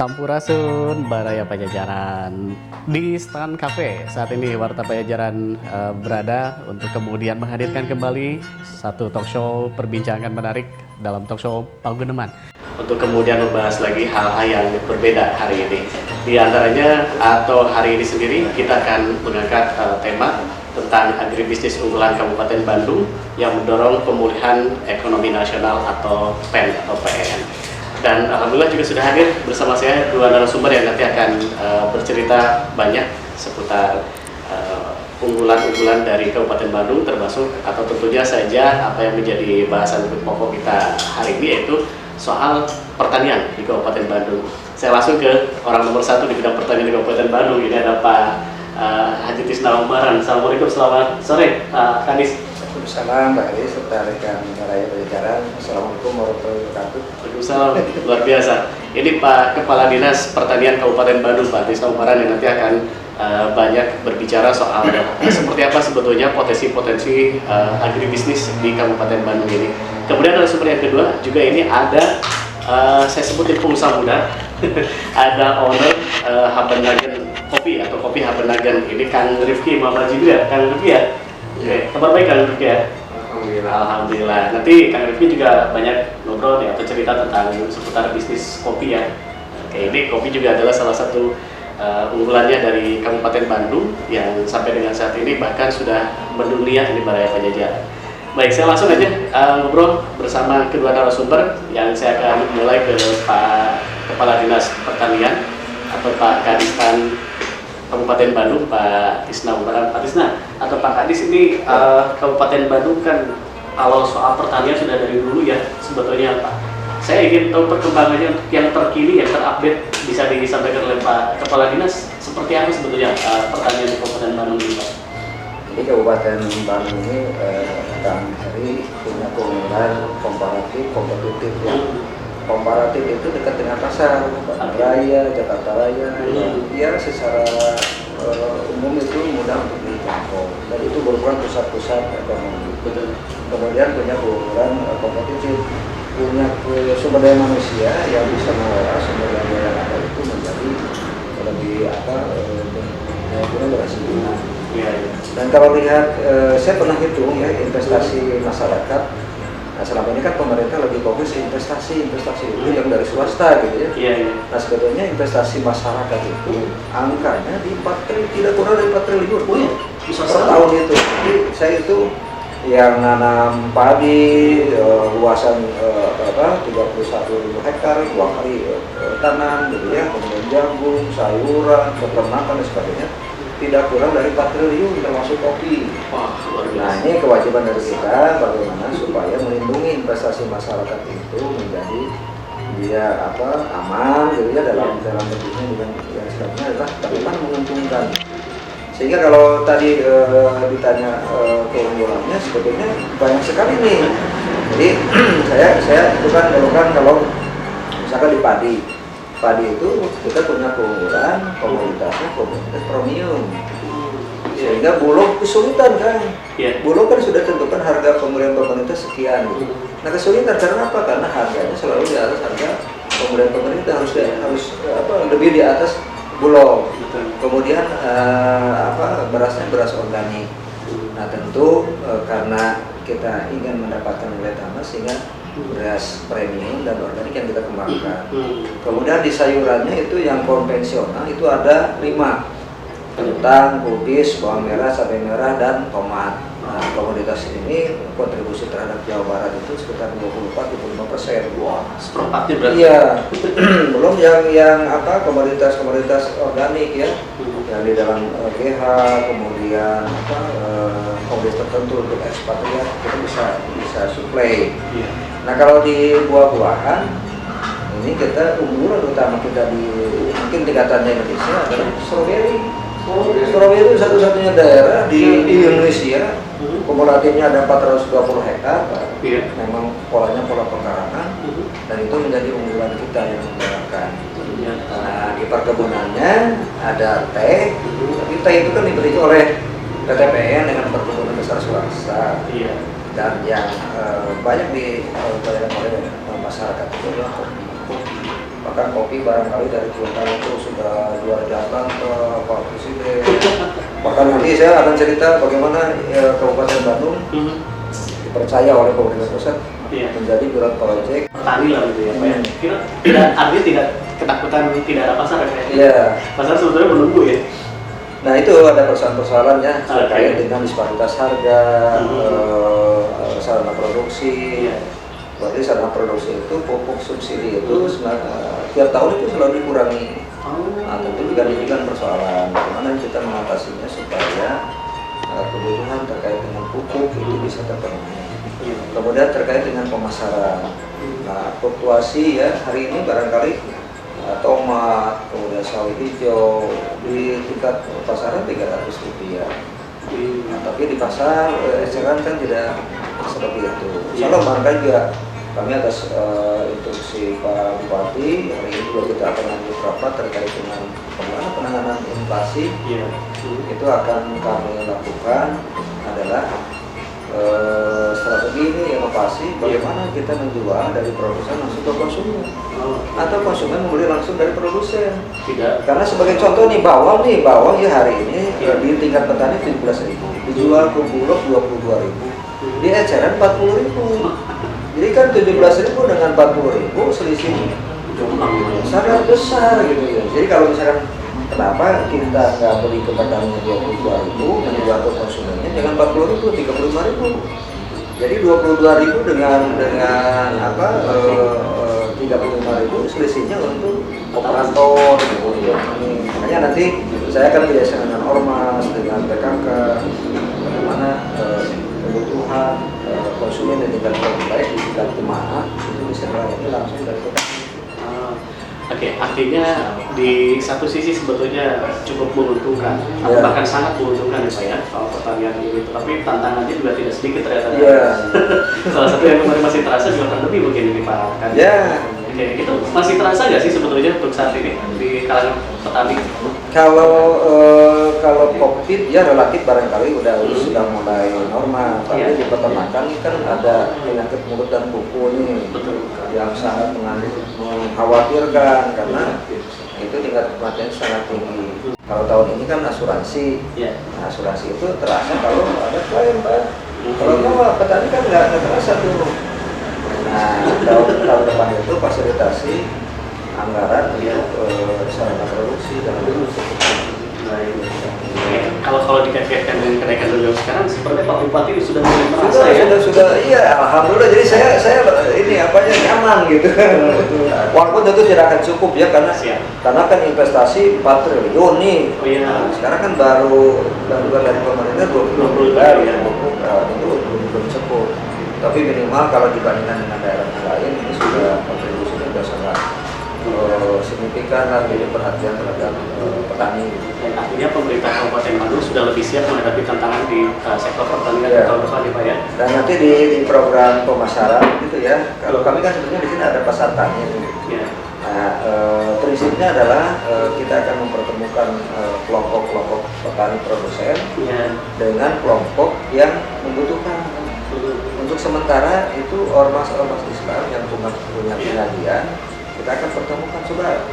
Sampurasun, Baraya Pajajaran. Di Stand Cafe, saat ini Warta Pajajaran berada untuk kemudian menghadirkan kembali satu talk show perbincangan menarik dalam talk show Paguneman. Untuk kemudian membahas lagi hal-hal yang berbeda hari ini. Di antaranya, atau hari ini sendiri, kita akan mengangkat tema tentang agribisnis unggulan Kabupaten Bandung yang mendorong pemulihan ekonomi nasional atau PEN atau PEN. Dan alhamdulillah juga sudah hadir bersama saya dua narasumber yang nanti akan bercerita banyak seputar unggulan-unggulan dari Kabupaten Bandung, termasuk atau tentunya saja apa yang menjadi bahasan pokok kita hari ini, yaitu soal pertanian di Kabupaten Bandung. Saya langsung ke orang nomor satu di bidang pertanian di Kabupaten Bandung. Ini ada Pak Haji Tisna Umbaran. Assalamualaikum, selamat sore Pak Kadis. Waalaikumsalam Pak Adi serta rekan Baraya Pajajaran. Assalamualaikum warahmatullahi wabarakatuh. Waalaikumsalam, luar biasa. Ini Pak Kepala Dinas Pertanian Kabupaten Bandung, Pak Tisna Umbaran, yang nanti akan banyak berbicara soal seperti apa sebetulnya potensi-potensi agribisnis di Kabupaten Bandung ini. Kemudian ada sumber yang kedua, juga ini ada saya sebutin pengusaha muda, ada owner Habenagen Kopi atau Kopi Habenagen. Ini Kang Rifki Muhammad Jibril, Kang Rifki ya. Oke, kabar baik Kang Rifki ya? Alhamdulillah. Alhamdulillah. Nanti Kang Rifki juga banyak ngobrol ya atau cerita tentang seputar bisnis kopi ya. Oke, ini kopi juga adalah salah satu unggulannya dari Kabupaten Bandung yang sampai dengan saat ini bahkan sudah mendunia di Baraya Pajajaran. Baik, saya langsung aja ngobrol bersama kedua narasumber yang saya akan mulai ke Pak Kepala Dinas Pertanian atau Pak Kadistan Kabupaten Bandung, Pak Tisna Umbaran. Pak Tisna atau Pak Kadis, ini Kabupaten Bandung kan kalau soal pertanian sudah dari dulu ya sebetulnya Pak. Saya ingin tahu perkembangannya yang terkini, yang terupdate, bisa disampaikan oleh Pak Kepala Dinas seperti apa sebetulnya pertanian di Kabupaten Bandung ini Pak? Jadi Kabupaten Bandung ini kami hari punya keunggulan komparatif, kompetitif ya. Komparatif itu dekat dengan pasar, Bandung Raya, Jakarta Raya, ya secara umum itu mudah untuk dijangkau. Dan itu merupakan pusat-pusat ekonomi. Betul. Kemudian punya keunggulan kompetitif, punya sumber daya manusia yang bisa mengolah sumber daya yang ada itu menjadi lebih berhasil. Dan kalau lihat, saya pernah hitung ya investasi masyarakat. Nah, selama ini kan pemerintah lebih fokus investasi itu yang dari swasta gitu ya. Nah, sebetulnya investasi masyarakat itu angkanya di 4 triliun, tidak kurang dari 4 triliun per tahun itu. Jadi saya itu yang nanam padi luasan 31.000 hektar 2 kali tanam gitu ya, kemudian jagung, sayuran, peternakan dan sebagainya, tidak kurang dari 4 triliun termasuk kopi. Nah, ini kewajiban dari kita bagaimana supaya melindungi investasi masyarakat itu menjadi dia aman gitu ya dalam bentuknya, dengan yang sebenarnya adalah bagaimana menguntungkan. Sehingga kalau tadi ditanya keunggulannya sebetulnya banyak sekali nih. Jadi saya itu kan kalau misalkan di padi itu kita punya keunggulan komoditasnya komoditas premium, sehingga Bulog kesulitan kan. Bulog kan sudah tentukan harga pembelian pemerintah sekian gitu. Nah, kesulitan karena apa? Karena harganya selalu di atas harga pembelian pemerintah, harus lebih di atas Bulog. Kemudian berasnya beras organik. Nah, tentu karena kita ingin mendapatkan nilai tambah sehingga beras premium dan organik yang kita kembangkan. Kemudian di sayurannya itu yang konvensional itu ada 5: kentang, kubis, bawang merah, cabai merah, dan tomat. Nah, komoditas ini kontribusi terhadap Jawa Barat itu sekitar 24-25%. Wah, seperempatnya berarti. Iya. Belum yang komoditas organik ya, yang di dalam GH, kemudian komoditas tertentu untuk ekspatriat kita bisa suplai. Nah, kalau di buah-buahan ini kita unggulan utama kita mungkin tingkatannya Indonesia adalah strawberry. Strawberry itu satu-satunya daerah di Indonesia, kumulatifnya ada 420 hektar. Memang polanya pola pekarangan, dan itu menjadi unggulan kita yang menggunakan. Nah, di perkebunannya ada teh, tapi teh itu kan dibeli oleh PTPN dengan perkebunan besar swasta. Dan yang banyak dibayarkan oleh masyarakat itu adalah kopi. Maka bahkan kopi barangkali dari Kuantan itu sudah juara jabatan ke Pak Presiden. Bahkan nanti saya akan cerita bagaimana Kabupaten Bandung dipercaya oleh pemerintah pusat menjadi pilot project petani lah gitu ya Pak ya. Tidak, artinya tidak ketakutan tidak ada pasar ya. Iya. Pasar sebetulnya menunggu ya. Nah itu ada persoalan-persoalan ya terkait dengan disparitas harga, sarana produksi. Berarti sarana produksi itu pupuk subsidi itu tiap tahun itu selalu dikurangi. Nah tentu juga ini kan persoalan bagaimana kita mengatasinya supaya kebutuhan terkait dengan pupuk itu bisa terpenuhi. Kemudian terkait dengan pemasaran, nah fluktuasi ya hari ini barangkali tomat, kemudian sawi hijau di tingkat pasaran Rp300. Nah, tapi di pasar eceran kan tidak seperti itu. Kalau barangkali juga kami atas instruksi Pak Bupati hari ini juga kita akan lanjut rapat terkait dengan bagaimana penanganan inflasi. Itu akan kami lakukan adalah strategi ini inovasi bagaimana kita menjual dari produsen langsung ke konsumen atau konsumen membeli langsung dari produsen. Karena sebagai contoh nih bawang ya hari ini di tingkat petani 17.000 dijual ke Bulog 22.000 di eceran 40.000. Jadi kan 17.000 dengan 40.000 selisih sangat besar gitu ya. Jadi kalau misalkan kenapa kita nggak beli ke petani 22.000 menjual ke konsumennya dengan 40.000, 35.000. Jadi 22.000 dengan 35.000 selisihnya untuk operator gitu ya. Makanya nanti saya akan biasa dengan ormas, dengan PKK, bagaimana kebutuhan konsumen yang tingkat baik di tingkat jemaah itu bisa melayani langsung dari petani. Oke, artinya di satu sisi sebetulnya cukup menguntungkan, atau bahkan sangat menguntungkan ya Pak ya, soal pertanian ini. Tapi tantangannya juga tidak sedikit ternyata. Salah satu yang kemarin masih terasa juga pandemi mungkin ini Pak kan. Oke, itu masih terasa nggak sih sebetulnya untuk saat ini di kalangan petani? Kalau COVID ya relatif barangkali sudah mulai normal, tapi di peternakan kan ada penyakit mulut dan kuku nih yang sangat mengkhawatirkan karena itu tingkat kematian sangat tinggi. Kalau tahun ini kan asuransi, nah, asuransi itu terasa kalau ada klaim Pak. Kalau enggak petani kan nggak terasa tuh. Nah tahun depan itu fasilitasi anggaran untuk sarana produksi dan kalau dikaitkan dengan kenaikan BBM sekarang, seperti Pak Bupati sudah mulai merasa sudah iya alhamdulillah. Jadi saya ini nyaman gitu. Walaupun tentu tidak akan cukup ya karena kan investasi 4 triliun nih. Sekarang kan baru bantuan dari pemerintah 20 miliar ya. Itu belum cukup. Tapi minimal kalau dibandingkan dengan daerah lain ini sudah kontribusinya sudah sangat signifikan lah jadi perhatian terhadap petani. Artinya pemerintah Kabupaten Bandung sudah lebih siap menghadapi tantangan di sektor pertanian tahun depan ya Pak ya. Dan nanti di program pemasaran gitu ya. Kalau kami kan sebenarnya di sini ada pasar tani. Nah, prinsipnya adalah kita akan mempertemukan kelompok-kelompok petani produsen dengan kelompok yang membutuhkan. Untuk sementara itu ormas-ormas Islam yang punya pengajian kita akan pertemukan coba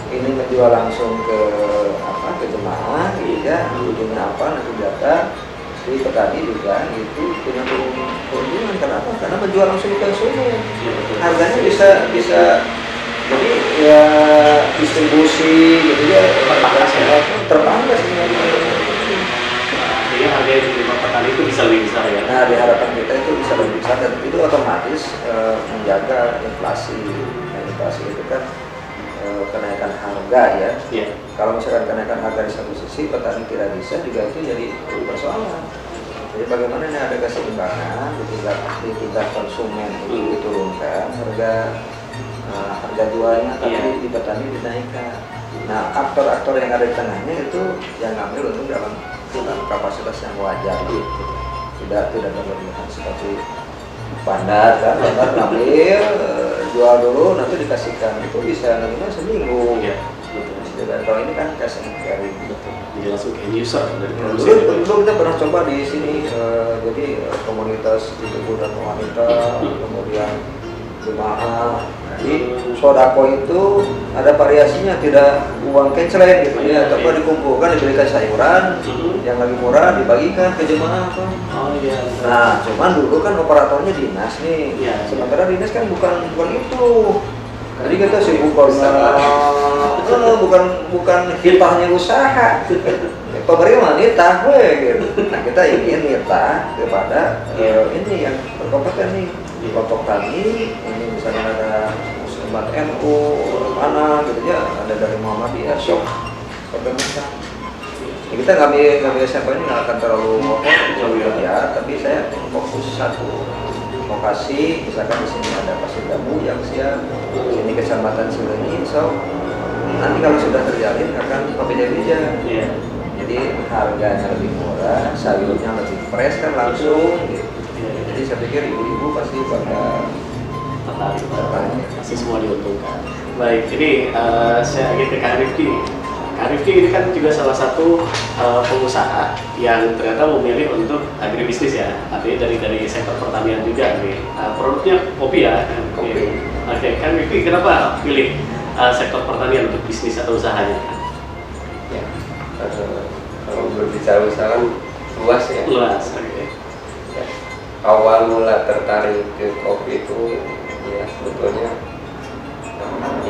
ini menjual langsung ke jemaah gitu ya, ujungnya apa nanti data di petani juga itu punya keuntungan. Kenapa? Karena menjual langsung ke konsumen harganya bisa jadi ya distribusi gitu ya terpangkas artinya harga yang diterima petani itu bisa lebih besar ya. Nah diharapkan kita itu bisa lebih besar dan itu otomatis menjaga inflasi. Inflasi itu kan kenaikan harga ya. Kalau misalkan kenaikan harga di satu sisi petani tidak bisa juga itu jadi persoalan. Jadi bagaimana ini ada keseimbangan di tingkat konsumen itu diturunkan harga jualnya tapi di petani dinaikkan. Nah aktor-aktor yang ada di tengahnya itu yang ngambil untuk dalam kapasitas yang wajar gitu. Tidak berlebihan seperti bandar kan, bandar ngambil jual dulu nanti dikasihkan itu bisa nantinya seminggu. Dan kalau ini kan cash and carry gitu. Jadi langsung ke user dari Dulu kita pernah coba di sini jadi komunitas ibu dan wanita kemudian itu mahal. Jadi sodako itu ada variasinya, tidak uang kenceleng gitu ya, tapi dikumpulkan diberikan sayuran, yang lagi murah dibagikan ke jemaah kan. Nah, cuman dulu kan operatornya dinas nih, sementara dinas kan bukan itu. Jadi kita sibuk bukan hitahnya usaha. Pemerintah nitah gitu. Nah, kita ingin nitah kepada ini yang berkompeten nih. Kelompok tani, ini misalnya ada Muslimat NU, mana gitu ya, ada dari Muhammadiyah, Syok, Organisasi. Ya, kita ngambil sampelnya nggak akan terlalu ya, tapi saya fokus satu lokasi, misalkan di sini ada Pasir Gabu yang siap, di sini Kecamatan Cileunyi, so nanti kalau sudah terjalin akan berbeda-beda. Jadi harganya lebih murah, sayurnya lebih fresh kan langsung. Gitu. Jadi saya pikir ibu-ibu pasti pada tertarik. Pasti semua diuntungkan. Baik, ini saya ingin ke Kak Rifki. Kak Rifki ini kan juga salah satu pengusaha yang ternyata memilih untuk agribisnis ya, artinya dari sektor pertanian juga nih. Produknya kopi ya. Kopi. Oke, Kak Rifki kenapa pilih sektor pertanian untuk bisnis atau usahanya? Ya, kalau berbicara usaha kan luas ya. Luas, oke. Ya, awal mula tertarik ke kopi itu ya sebetulnya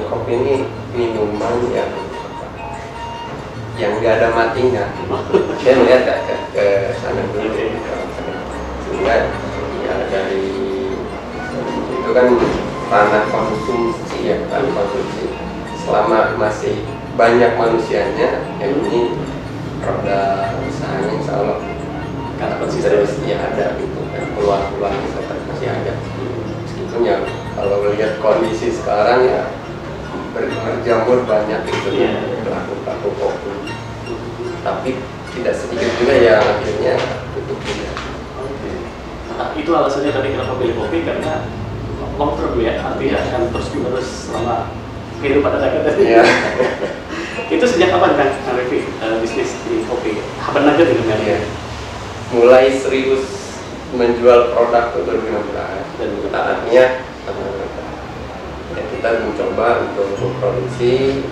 kopi ini minuman yang nggak ada matinya. Saya melihat ke sana dulu, sehingga ya dari itu kan tanah konsumsi ya, tanah konsumsi. Selama masih banyak manusianya, ini roda usahanya insya Allah Karena konsisten ya ada gitu kan, peluang-peluang masih ada. Meskipun ya kalau lihat kondisi sekarang ya berjamur banyak gitu pelaku kopi, tapi tidak sedikit juga yang akhirnya tutup juga. Itu alasannya tadi kenapa pilih kopi, karena long term ya, artinya akan terus menerus selama kehidupan Anda tadi. Ya. Itu sejak kapan kan Rifki bisnis di kopi? Kapan aja dengan Ya. Mulai serius menjual produk itu 2016 dan artinya ya kita mencoba untuk memproduksi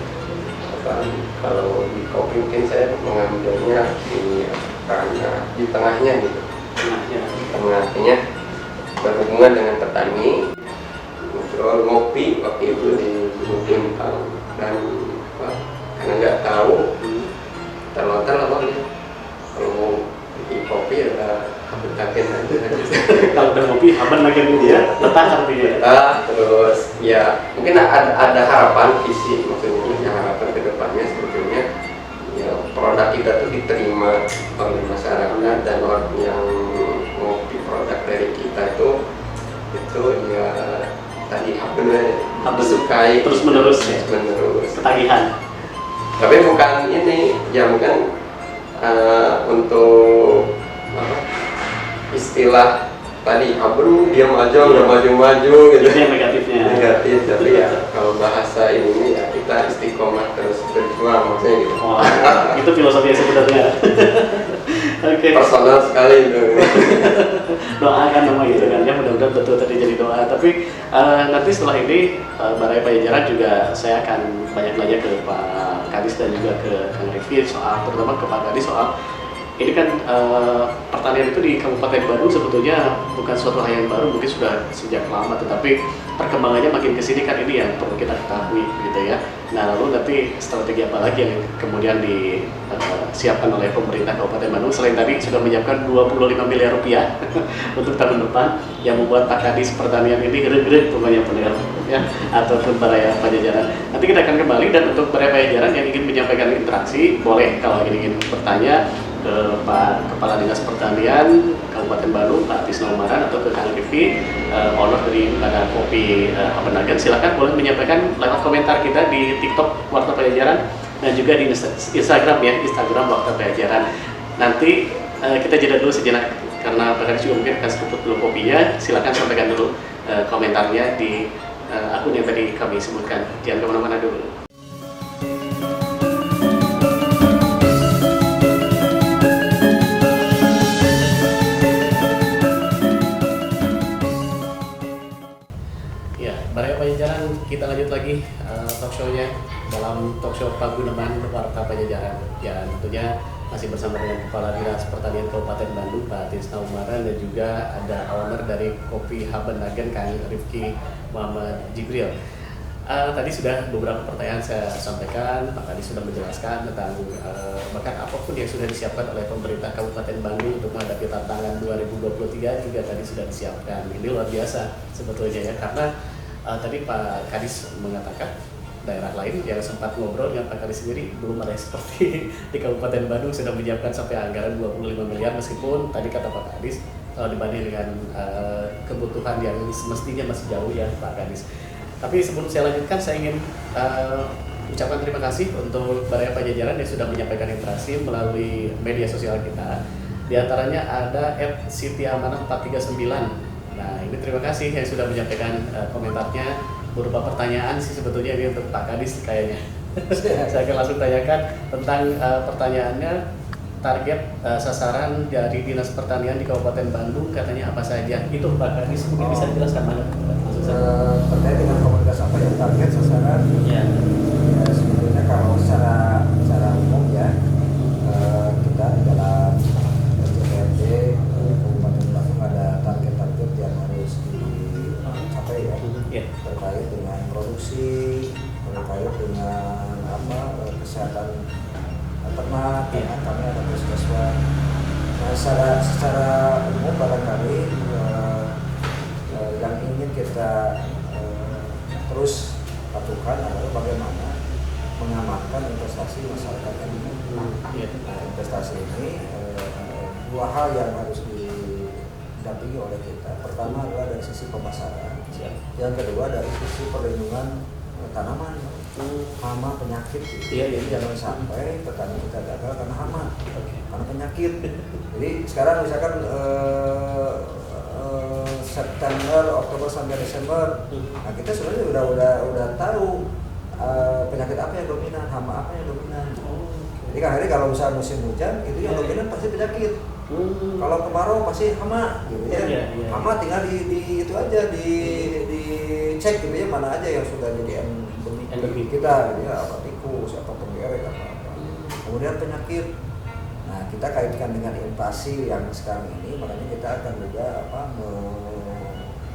kalau di kopi mungkin saya mengambilnya di tengahnya gitu. Tengahnya berhubungan dengan petani, menjual ngopi waktu itu di Gunung dan karena nggak tahu terlontar apa ya, kalau mau bikin kopi ada habis-habis aja. Kalau udah ngopi, haban lagi dia letak artinya. Terus ya mungkin ada harapan visi, maksudnya ya harapan kedepannya sebetulnya ya produk kita tuh diterima oleh masyarakat dan orang yang ngopi produk dari kita itu ya tadi disukai terus menerus ya, ketagihan. Tapi bukan ini ya, bukan untuk istilah tadi abang diam aja udah maju gitu. Itu yang negatif, tapi ya kalau bahasa ini ya kita istiqomah terus berjuang maksudnya gitu. Oh, itu filosofi yang sebenarnya. Oke. Personal sekali itu. Doakan nama gitu kan ya, mudah-mudahan betul tadi jadi doa. Tapi nanti setelah ini Balai Pajajaran juga saya akan banyak nanya ke Pak Kadis dan juga ke Kang Rifki soal, terutama ke Pak Kadis soal ini kan pertanian itu di Kabupaten Bandung sebetulnya bukan suatu hal yang baru, mungkin sudah sejak lama, tetapi perkembangannya makin kesini kan ini yang perlu kita ketahui gitu ya. Nah lalu nanti strategi apa lagi yang kemudian disiapkan oleh pemerintah Kabupaten Bandung selain tadi sudah menyiapkan 25 miliar rupiah untuk tahun depan yang membuat Pak Kadis pertanian ini gede-gede pokoknya pendengar ya, ataupun Balai Pajajaran. Nanti kita akan kembali, dan untuk Balai Pajajaran yang ingin menyampaikan interaksi boleh kalau ingin bertanya ke Pak Kepala Dinas Pertanian Kabupaten Bandung, Pak Tisna Umaran, atau ke Kang Rifki, owner dari Ladang Kopi Habenagan. Silakan boleh menyampaikan lewat komentar kita di TikTok Warta Pajajaran dan juga di Instagram ya, Instagram Warta Pajajaran. Nanti kita jeda dulu sejenak karena Pak Kadis juga mungkin akan seruput dulu kopinya. Silakan sampaikan dulu komentarnya di akun yang tadi kami sebutkan. Jangan kemana-mana dulu. kita lanjut lagi talk show-nya dalam talk show Paguneman Warta Pajajaran. Ya, tentunya masih bersama dengan Kepala Dinas Pertanian Kabupaten Bandung, Pak Tisna Umaran, dan juga ada owner dari Kopi Habenagen, Kang Rifki Muhammad Jibril. Tadi sudah beberapa pertanyaan saya sampaikan, Pak Kadis sudah menjelaskan tentang bahkan apapun yang sudah disiapkan oleh pemerintah Kabupaten Bandung untuk menghadapi tantangan 2023 juga tadi sudah disiapkan. Ini luar biasa sebetulnya ya, karena tadi Pak Kadis mengatakan daerah lain yang sempat ngobrol dengan Pak Kadis sendiri belum ada seperti di Kabupaten Bandung sudah menyiapkan sampai anggaran 25 miliar, meskipun tadi kata Pak Kadis kalau dibanding dengan kebutuhan yang semestinya masih jauh ya Pak Kadis. Tapi sebelum saya lanjutkan, saya ingin ucapkan terima kasih untuk Baraya Pajajaran yang sudah menyampaikan interaksi melalui media sosial kita. Di antaranya ada @sitiamanah439. Nah, ini terima kasih yang sudah menyampaikan komentarnya berupa pertanyaan sih sebetulnya ini untuk Pak Kadis kayaknya. Saya akan langsung tanyakan tentang pertanyaannya. Target sasaran dari Dinas Pertanian di Kabupaten Bandung katanya apa saja? Itu Pak Kadis mungkin bisa dijelaskan mana? Terkait dengan komunitas apa yang target sasaran? Ya, sebetulnya kalau secara umum ya, kita di dalam JPRD Kabupaten Bandung ada target-target yang harus dicapai ya, terkait dengan produksi, terkait dengan kesehatan ternak, kami ada puskesmas. Nah, secara umum barangkali yang ingin kita terus lakukan adalah bagaimana mengamankan investasi masyarakat ini. Nah, investasi ini dua hal yang harus didampingi oleh kita. Pertama adalah dari sisi pemasaran, yang kedua dari sisi perlindungan tanaman, hama, penyakit. Jangan sampai petani kita gagal karena hama, karena penyakit. Jadi sekarang misalkan September, Oktober sampai Desember, nah kita sebenarnya udah tahu penyakit apa yang dominan, hama apa yang dominan. Jadi kan hari kalau misalnya musim hujan itu yang dominan pasti penyakit. Kalau kemarau pasti hama, gitu ya. Hama tinggal di itu aja dicek gitu ya, mana aja yang sudah jadi endemi kita, gitu ya, apa tikus, apa penggerek, apa. Kemudian penyakit. Nah, kita kaitkan dengan invasi yang sekarang ini, makanya kita akan juga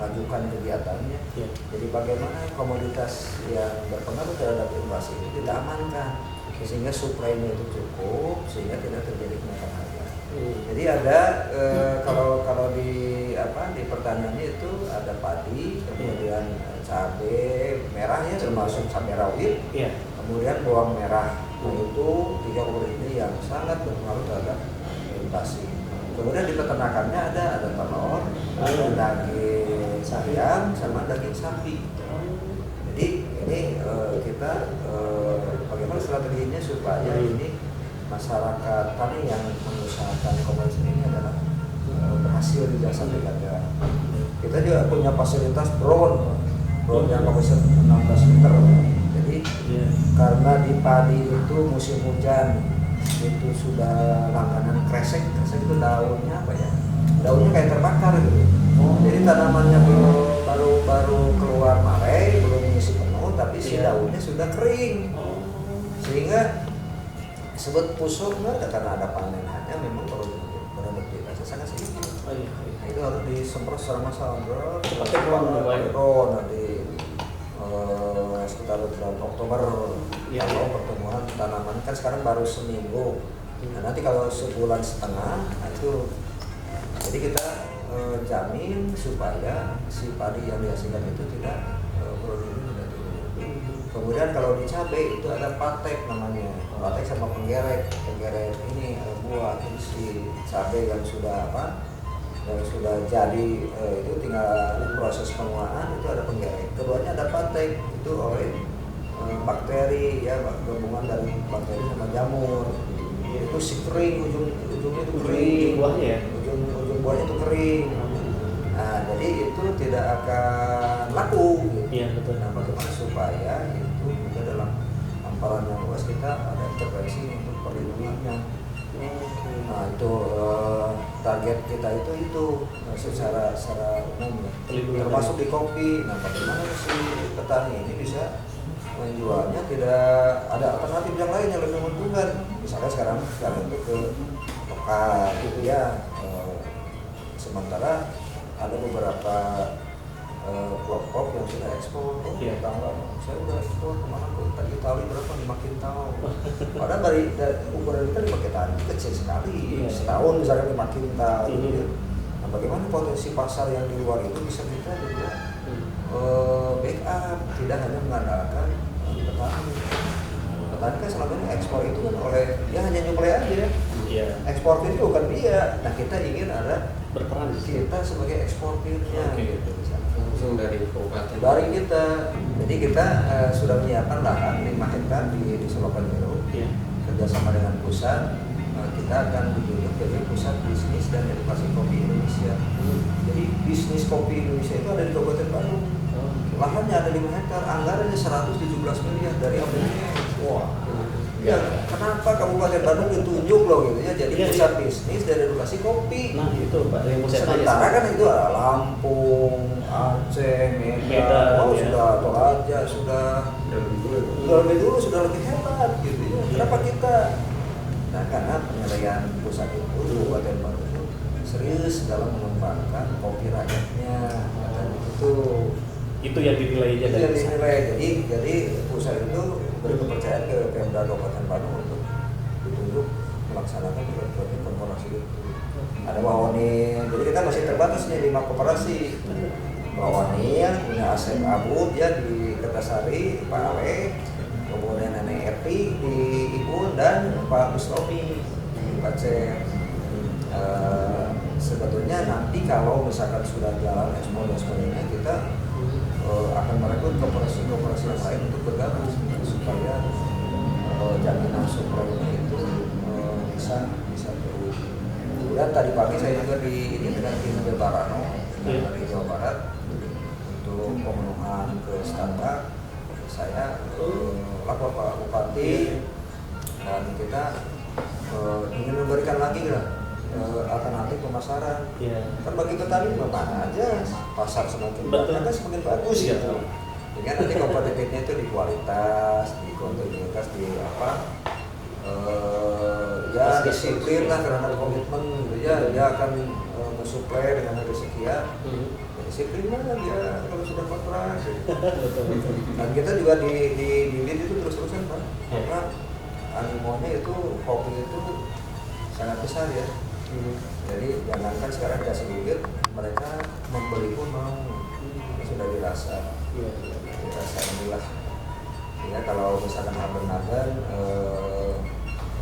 melakukan kegiatannya. Jadi bagaimana komoditas yang berpengaruh terhadap invasi ini kita amankan, sehingga suplainya itu cukup, sehingga tidak terjadi kenaikan harga. Jadi ada kalau di pertaniannya itu ada padi, kemudian cabai merahnya termasuk cabai rawit, kemudian bawang merah. Nah, itu tiga komoditi yang sangat berpengaruh terhadap inflasi. Kemudian di peternakannya ada telur, ada daging ayam, sama daging sapi. Jadi ini kita bagaimana strateginya supaya ini masyarakat tani yang mengusahakan komoditas ini adalah berhasil di jasa negara. Kita juga punya fasilitas drone yang kapasitas 16 meter. Jadi karena di padi itu musim hujan itu sudah langganan kresek itu daunnya apa ya? Daunnya kayak terbakar gitu. Jadi tanamannya baru keluar mare, belum isi penuh, tapi si daunnya sudah kering. Sehingga disebut pusuk karena ada panenannya memang produktivitasnya sangat sedikit. Nah, itu harus disemprot secara massal, pakai drone nanti sekitar bulan Oktober. Kalau pertumbuhan tanaman kan sekarang baru seminggu. Nah, nanti kalau sebulan setengah, nah itu jadi kita jamin supaya si padi yang dihasilkan itu tidak produktif. Kemudian kalau di cabai itu ada patek namanya, patek sama penggerek ini buah si cabai yang sudah jadi itu tinggal proses pengulaan itu ada penggerek. Keduanya ada patek itu oleh bakteri ya, gabungan dari bakteri sama jamur. Itu si kering, ujungnya itu kering, ujung buahnya itu kering. Nah, jadi itu tidak akan laku. Betul. Nah, bagaimana supaya itu juga dalam hamparan yang luas kita ada intervensi untuk perlindungannya. Nah, itu target kita itu secara umum ya. Termasuk di kopi. Nah, bagaimana si petani ini bisa menjualnya tidak ada alternatif yang lain yang lebih menguntungkan. Misalnya sekarang itu ke lokal gitu ya. Sementara ada beberapa kelompok yang sudah ekspor, saya udah ekspor kemana ke Itali berapa 5 kintal. Padahal dari ukuran kita 5 kintal itu kecil sekali, setahun misalnya 5 kintal. Gitu. Nah, bagaimana potensi pasar yang di luar itu bisa kita juga backup, tidak hanya mengandalkan petani. Petani kan selama ini ekspor itu kan oleh dia hanya nyuplai aja. Ekspor itu bukan dia. Nah, kita ingin ada berperan kita sebagai eksportirnya gitu misalnya. Langsung dari kabupaten. Dari kita, jadi kita sudah menyiapkan lahan 5 hektar di Selokan Biru. Kerjasama dengan pusat, kita akan ditunjuk jadi pusat bisnis dan edukasi kopi Indonesia. Jadi bisnis kopi Indonesia itu ada di Kabupaten Bandung. Lahannya ada 5 hektar, anggarannya 117 miliar dari APBN. Wah. Ya, kenapa Kabupaten Bandung ditunjuk loh gitu ya, jadi pusat bisnis dan edukasi kopi. Nah itu Pak, yang mau saya tanya. Sementara kan itu ada Lampung, Aceh, Medan, sudah Toraja, sudah lebih dulu, sudah lebih hebat gitu ya. Kenapa kita? Nah, karena penilaian pusat itu Kabupaten Bandung itu serius dalam mengembangkan kopi rakyatnya. Itu yang dinilainya itu dari yang dinilai. Jadi pusat itu beri kepercayaan ke Pemda Kabupaten Bandung untuk ditunjuk melaksanakan proyek korporasi itu. Ada Wawonin, jadi kita masih terbatas nih 5 koperasi. Wawonin punya Asep Abud ya di Kertasari, Pak Ale, kemudian Nenek Epi di Ibun dan Pak Mustomi di Aceh. Sebetulnya nanti kalau misalkan sudah jalan ekspor dan sebagainya, kita akan merekrut koperasi-koperasi yang lain untuk bergabung supaya jaminan suplainya itu bisa terus. Kemudian tadi pagi saya juga ini dengan tim Barano dari Jawa Barat untuk pemenuhan ke Starbucks. Saya lapor Pak Bupati dan kita ingin memberikan lagi lah alternatif pemasaran. Kan bagi petani mana aja pasar semakin banyak kan semakin bagus gitu. Dengan nanti kompetitifnya itu di kualitas, di kontinuitas, di apa? Ya disiplin lah karena komitmen gitu ya. Dia akan mensuplai dengan harga sekian. Disiplin lah dia kalau sudah kontrak. Dan kita juga di lead itu terus-terusan Pak. Karena animonya itu kopi itu sangat besar ya. Jadi jangankan sekarang dikasih duit, mereka membeli pun mau, sudah dirasa inilah. Ya kalau misalkan aben-aben,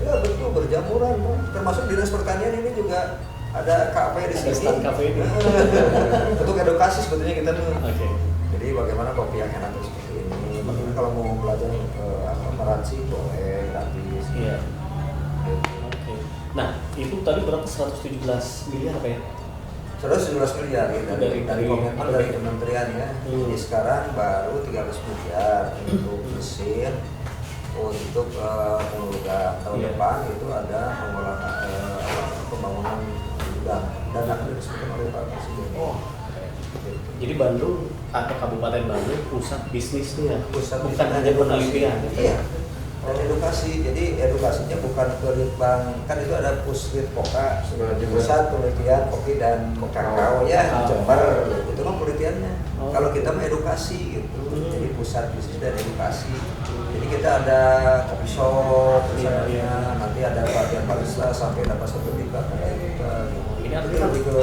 ya betul berjamuran, termasuk dinas pertanian ini juga ada kafe di sini. Untuk edukasi sebetulnya kita tuh. Jadi bagaimana kopi yang enak seperti ini. Bagaimana kalau mau belajar meraci boleh gratis. Nah, itu tadi berapa 117 miliar apa ya? 117 miliar ya, dari komitmen dari kementerian ya. Jadi sekarang baru 300 miliar untuk mesin, untuk pengurang tahun depan itu ada pembangunan gudang dan akan diresmikan oleh Pak Presiden. Jadi Bandung atau Kabupaten Bandung pusat bisnisnya, bukan hanya penelitian. Iya. Dan edukasi, jadi edukasinya bukan ke litbang, kan itu ada Pusritpoka, pusat penelitian kopi dan kakao ya, Jember, itu kan penelitiannya. Kalau kita mau edukasi gitu, jadi pusat bisnis dan edukasi. Jadi kita ada kopi shop, misalnya, nanti ada pelatihan barista sampai dapat sertifikat. Ini artinya lebih ke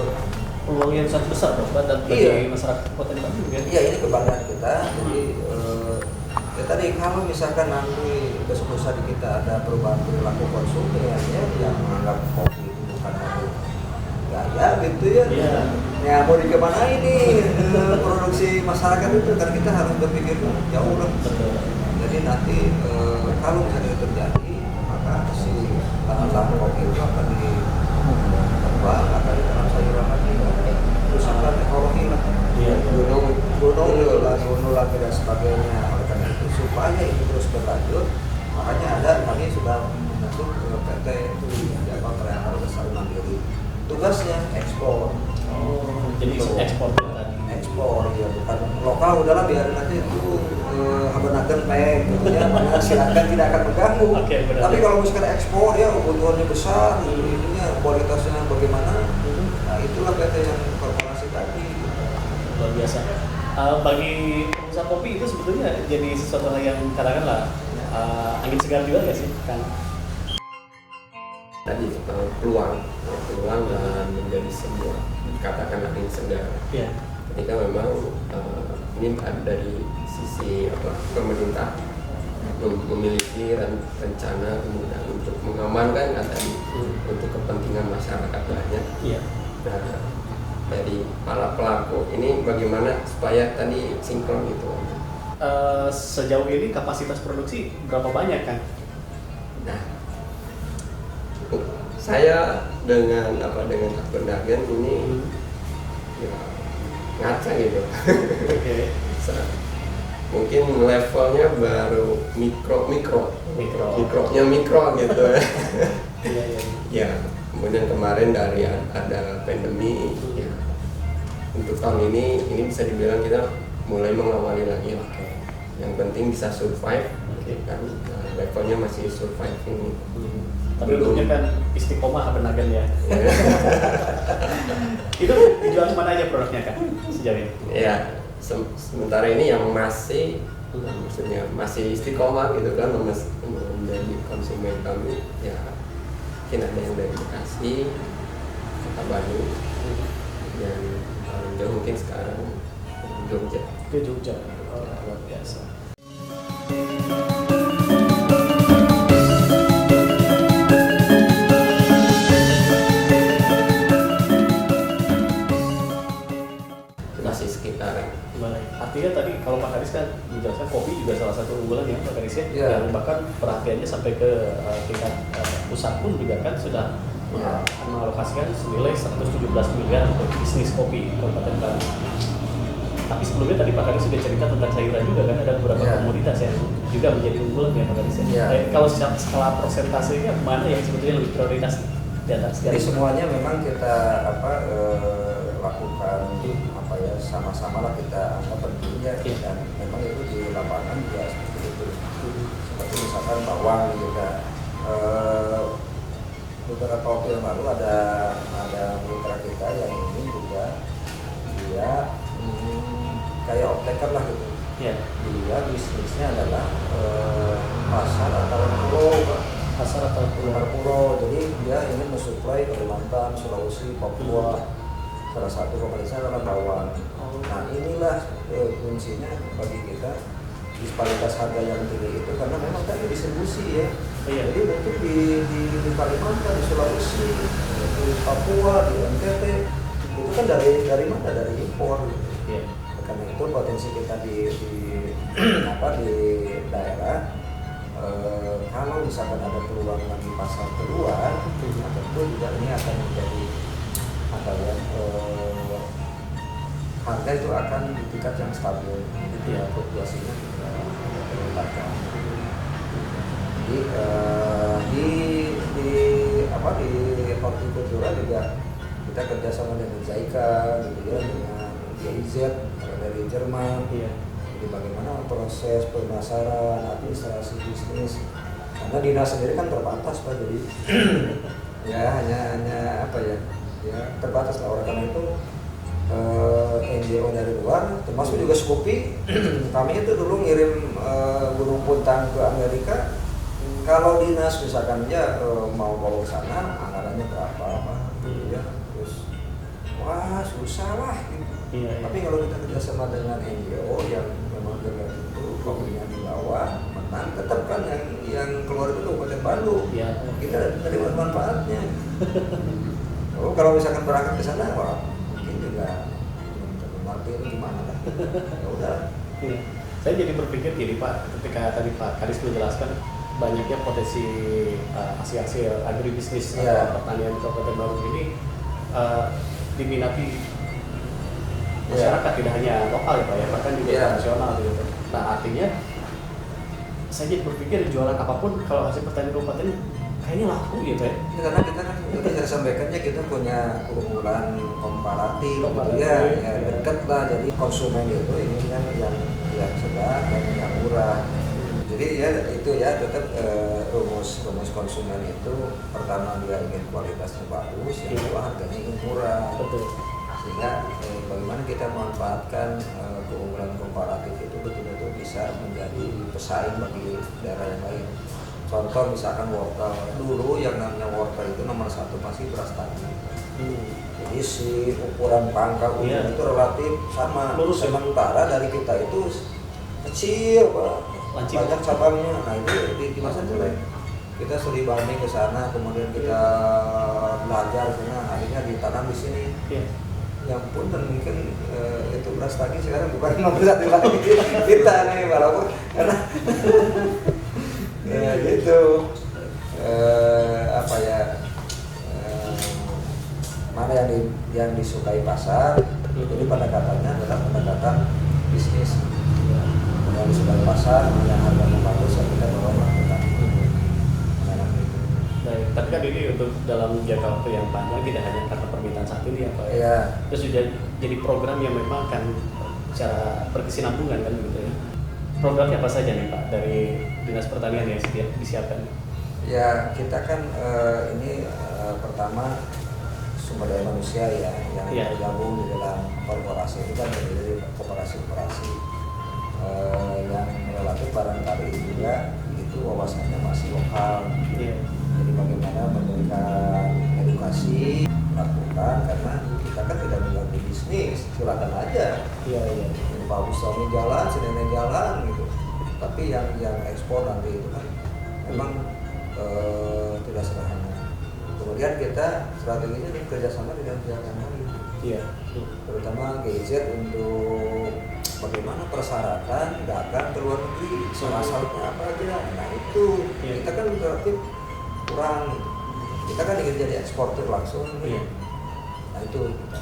peluang yang sangat besar dong, dan bagi masyarakat Kabupaten Bandung ya. Iya, ini kebanggaan kita. Jadi ya tadi kalau misalkan nanti besok-besok di kita ada perubahan perilaku konsumen ya, yang menganggap kopi itu bukan hanya gaya gitu ya. Ya mau dikemana ini produksi masyarakat itu kan kita harus berpikir jauh lah. Jadi nanti kalau misalnya itu terjadi, maka si lahan-lahan kopi itu akan ditebang, akan ditanam sayuran lagi, rusakkan ekologi lah. Gunung lagi dan sebagainya. Oleh karena itu supaya ini terus berlanjut, makanya kami sudah membentuk PT itu Perayaan Besar Mandiri. tugasnya ekspor. Jadi ekspor tadi. Ekspor ya, bukan lokal, udahlah biarin aja itu habenakeun peng gitu ya, mana silakan, tidak akan mengganggu. Benar. Tapi kalau misalkan ekspor ya kebutuhannya besar, ininya kualitasnya bagaimana, nah itulah PT yang korporasi tadi. Luar biasa. Bagi pengusaha kopi itu sebetulnya jadi sesuatu hal yang katakanlah angin segar juga nggak sih, Kang? Tadi peluang dan menjadi sebuah katakan angin segar. Iya. Ketika memang ini ada dari sisi pemerintah memiliki rencana kemudian untuk mengamankan kan tadi untuk kepentingan masyarakat banyak. Iya. Nah, dari para pelaku ini bagaimana supaya tadi sinkron gitu. Sejauh ini kapasitas produksi berapa banyak, kan? Nah, saya dengan Akberdagen ini ya, ngaca gitu. Oke. Mungkin levelnya baru mikronya mikro gitu ya. Iya. Ya, kemudian kemarin dari ada pandemi ya. Untuk tahun ini bisa dibilang kita mulai mengawali lagi lah. Yang penting bisa survive, kan levelnya masih surviving. Tapi untungnya kan istiqomah Habenagen ya. Itu dijual mana aja produknya, kan sejauh ini? Ya, sementara ini yang masih istiqomah gitu kan menjadi konsumen kami ya, mungkin ada yang dari Bekasi, Kota Bandung, yang paling jauh mungkin sekarang Jogja. Ke Jogja. Luar biasa. Masih sekitaran. Artinya tadi kalau Pak Karis kan menjelaskan kopi juga salah satu unggulan ya Pak Karis ya, yang bahkan perhatiannya sampai ke tingkat pusat pun juga kan sudah mengalokasikan senilai 117 miliar untuk bisnis kopi Kabupaten Bandung. Tapi sebelumnya tadi Pak Karis sudah cerita tentang sayuran juga kan, ada beberapa komoditas yang juga menjadi unggulan ya Pak Karis ya. Kalau skala persentasenya mana yang sebetulnya lebih prioritas di atas? Jadi semuanya memang kita lakukan sama-sama lah, kita anggap penting ya, dan memang itu di lapangan juga seperti itu. Seperti misalkan bawang juga beberapa waktu yang lalu ada mitra kita yang ini juga dia kayak optaker lah gitu. Dia bisnisnya adalah pasar atau pulau. Jadi dia ingin mensuplai Kalimantan, Sulawesi, Papua. Salah satu komoditasnya adalah bawang. Nah inilah kuncinya bagi kita, disparitas harga yang tinggi itu karena memang tadi distribusi ya. Jadi mungkin di Kalimantan, di Sulawesi, di Papua, di NTT itu kan dari mana? Dari impor. Karena itu potensi kita di daerah, kalau misalkan ada peluang lagi pasar keluar, tentu juga ini akan menjadi harga itu akan di tingkat yang stabil, gitu ya, fluktuasinya meningkatkan. Jadi di hortikultura juga kita kerjasama dengan Zaika, gitu ya, dengan GIZ dari Jerman. Jadi bagaimana proses pemasaran, administrasi bisnis, karena dinas sendiri kan terbatas Pak, jadi ya hanya terbatas lah. Oleh karena itu NGO dari luar, termasuk juga Skupi, kami itu dulu ngirim gunung puntang ke Amerika. Kalau dinas misalkan mau bawa ke sana, anggarannya berapa, ya, terus wah susah lah gitu. Tapi kalau kita kerjasama dengan NGO yang memang dengan itu kopinya di bawah, menang, tetap kan yang keluar itu Kabupaten Bandung, kita terima manfaatnya. Kalau misalkan berangkat ke sana, wah mungkin juga martir gimana lah. Ya udah. Saya jadi berpikir gini Pak, ketika tadi Pak Karis menjelaskan banyaknya potensi hasil agribisnis atau pertanian Kabupaten Bandung ini diminati masyarakat, tidak hanya lokal ya Pak ya, bahkan juga nasional gitu. Nah artinya saya jadi berpikir jualan apapun kalau hasil pertanian kabupaten kayaknya laku gitu ya. Ya, karena kita kan tadi saya sampaikannya kita punya keunggulan komparatif, gitu ya dekat lah, jadi konsumen itu ini yang sedang dan yang murah. Jadi ya itu ya tetap rumus konsumen itu pertama dia ingin kualitasnya bagus, yang kedua harganya ingin murah. Betul. Sehingga bagaimana kita memanfaatkan keunggulan komparatif itu betul-betul bisa menjadi pesaing bagi daerah yang lain. Contoh misalkan wortel, dulu yang namanya wortel itu nomor satu pasti beras tani. Jadi si ukuran pangkal itu relatif sama. Lurus, sementara dari kita itu kecil, Pak. Lancip. Banyak cabangnya. Nah itu di masa jelek. Kita studi banding ke sana, kemudian kita belajar sana, akhirnya ditanam di sini. Yang pun dan mungkin itu beras tani sekarang bukan nomor satu lagi kita nih, walaupun karena gitu apa ya mana yang disukai pasar. Jadi pendekatannya adalah pendekatan bisnis yang disukai pasar, yang harganya bagus yang kita dorong lakukan. Baik, tapi kan ini untuk dalam jangka waktu yang panjang, tidak hanya karena permintaan saat ini ya Pak. Ya. Terus sudah jadi program yang memang akan secara berkesinambungan kan begitu ya. Programnya apa saja nih Pak dari Dinas Pertanian yang disiapkan? Ya kita kan ini pertama sumber daya manusia ya yang tergabung di dalam korporasi itu kan dari koperasi-koperasi yang relatif barangkali juga itu wawasannya masih lokal. Jadi bagaimana memberikan edukasi lakukan, karena kita kan tidak mengganggu bisnis, silakan aja. Pak Bustami jalan, Senin jalan gitu. Tapi yang ekspor nanti itu kan memang tidak sederhana. Kemudian kita strateginya kerjasama dengan pihak yang lain. Terutama GIZ untuk bagaimana persyaratan dagang ke luar negeri, asalnya apa aja. Nah itu kita kan relatif kurang. Kita kan ingin jadi eksportir langsung. Nah itu kita.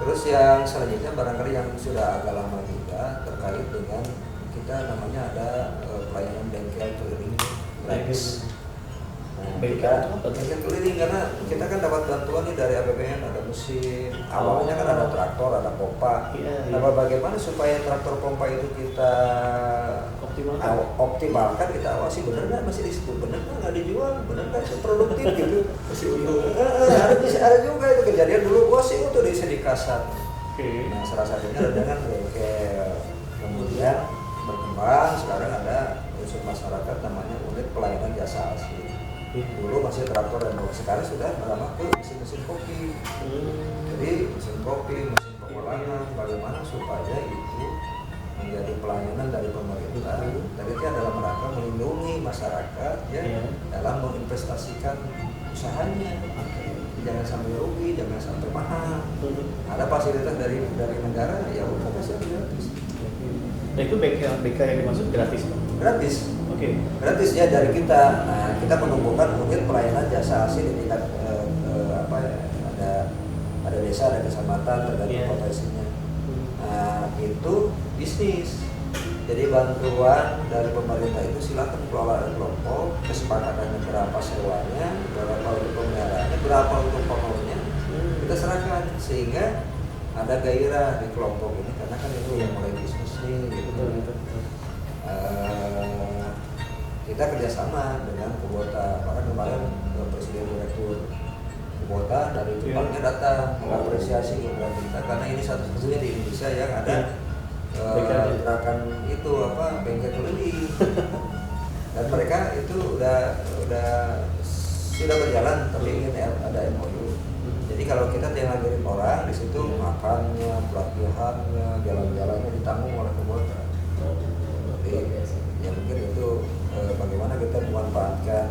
Terus yang selanjutnya barangkali yang sudah agak lama juga terkait dengan kita namanya ada pelayanan bengkel keliling. Bengkel keliling karena kita kan dapat bantuan nih dari APBN, ada mesin, awalnya kan ada traktor, ada pompa. Nah bagaimana supaya traktor pompa itu kita optimalkan, kita awasi bener nggak masih di situ, bener nggak dijual, bener nggak produktif gitu. Masih untung. Ada juga itu kejadian dulu sih itu di Sedikasan. Nah salah satunya dengan bengkel. Kemudian berkembang sekarang ada unsur masyarakat namanya unit pelayanan jasa asli. Dulu masih traktor dan sekarang sudah merambah ke mesin-mesin kopi. Jadi mesin kopi, mesin pengolahan, bagaimana supaya itu menjadi pelayanan dari pemerintah. Tadi itu dalam rangka melindungi masyarakat ya dalam menginvestasikan usahanya. Jangan sampai rugi, jangan sampai mahal. Ada fasilitas dari negara ya udah pasti gratis. Nah itu bengkel yang dimaksud gratis Pak? Gratis. Gratis ya dari kita. Nah kita menumbuhkan mungkin pelayanan jasa asli di tingkat ada desa, ada kecamatan, tergantung potensinya. Nah itu bisnis. Jadi bantuan dari pemerintah itu silakan kelola kelompok, kesepakatannya berapa sewanya, berapa untuk pemeliharaannya, berapa untuk pokoknya, kita serahkan sehingga ada gairah di kelompok ini karena kan itu yang mulai bisnis nih gitu. Kita kerjasama dengan Kubota, bahkan kemarin Presiden Direktur Kubota dari Jepangnya datang mengapresiasi program kita karena ini satu-satunya di Indonesia yang ada gerakan itu bengkel keliling. Dan mereka itu sudah berjalan tapi ingin ada MOU. Jadi kalau kita tinggal ngirim orang di situ makannya, pelatihannya, jalan-jalannya ditanggung oleh Kubota. Jadi ya mungkin itu bagaimana kita memanfaatkan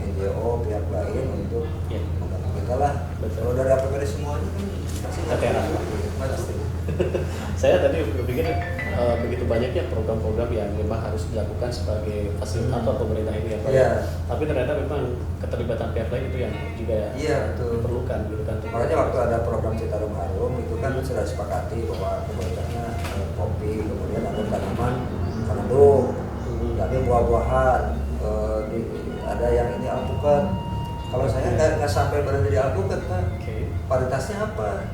NGO pihak lain untuk membantu kita lah. Kalau dari APBD semuanya kan pasti. Saya tadi berpikir begitu banyaknya program-program yang memang harus dilakukan sebagai fasilitator pemerintah ini ya Pak. Tapi ternyata memang keterlibatan pihak lain itu yang juga diperlukan gitu kan. Makanya waktu ada program Citarum Harum itu kan sudah disepakati bahwa pemerintahnya kopi, kemudian ada tanaman kanado, tapi buah-buahan, ada yang ini alpukat. nggak sampai berada di alpukat Pak. Oke. Paritasnya apa?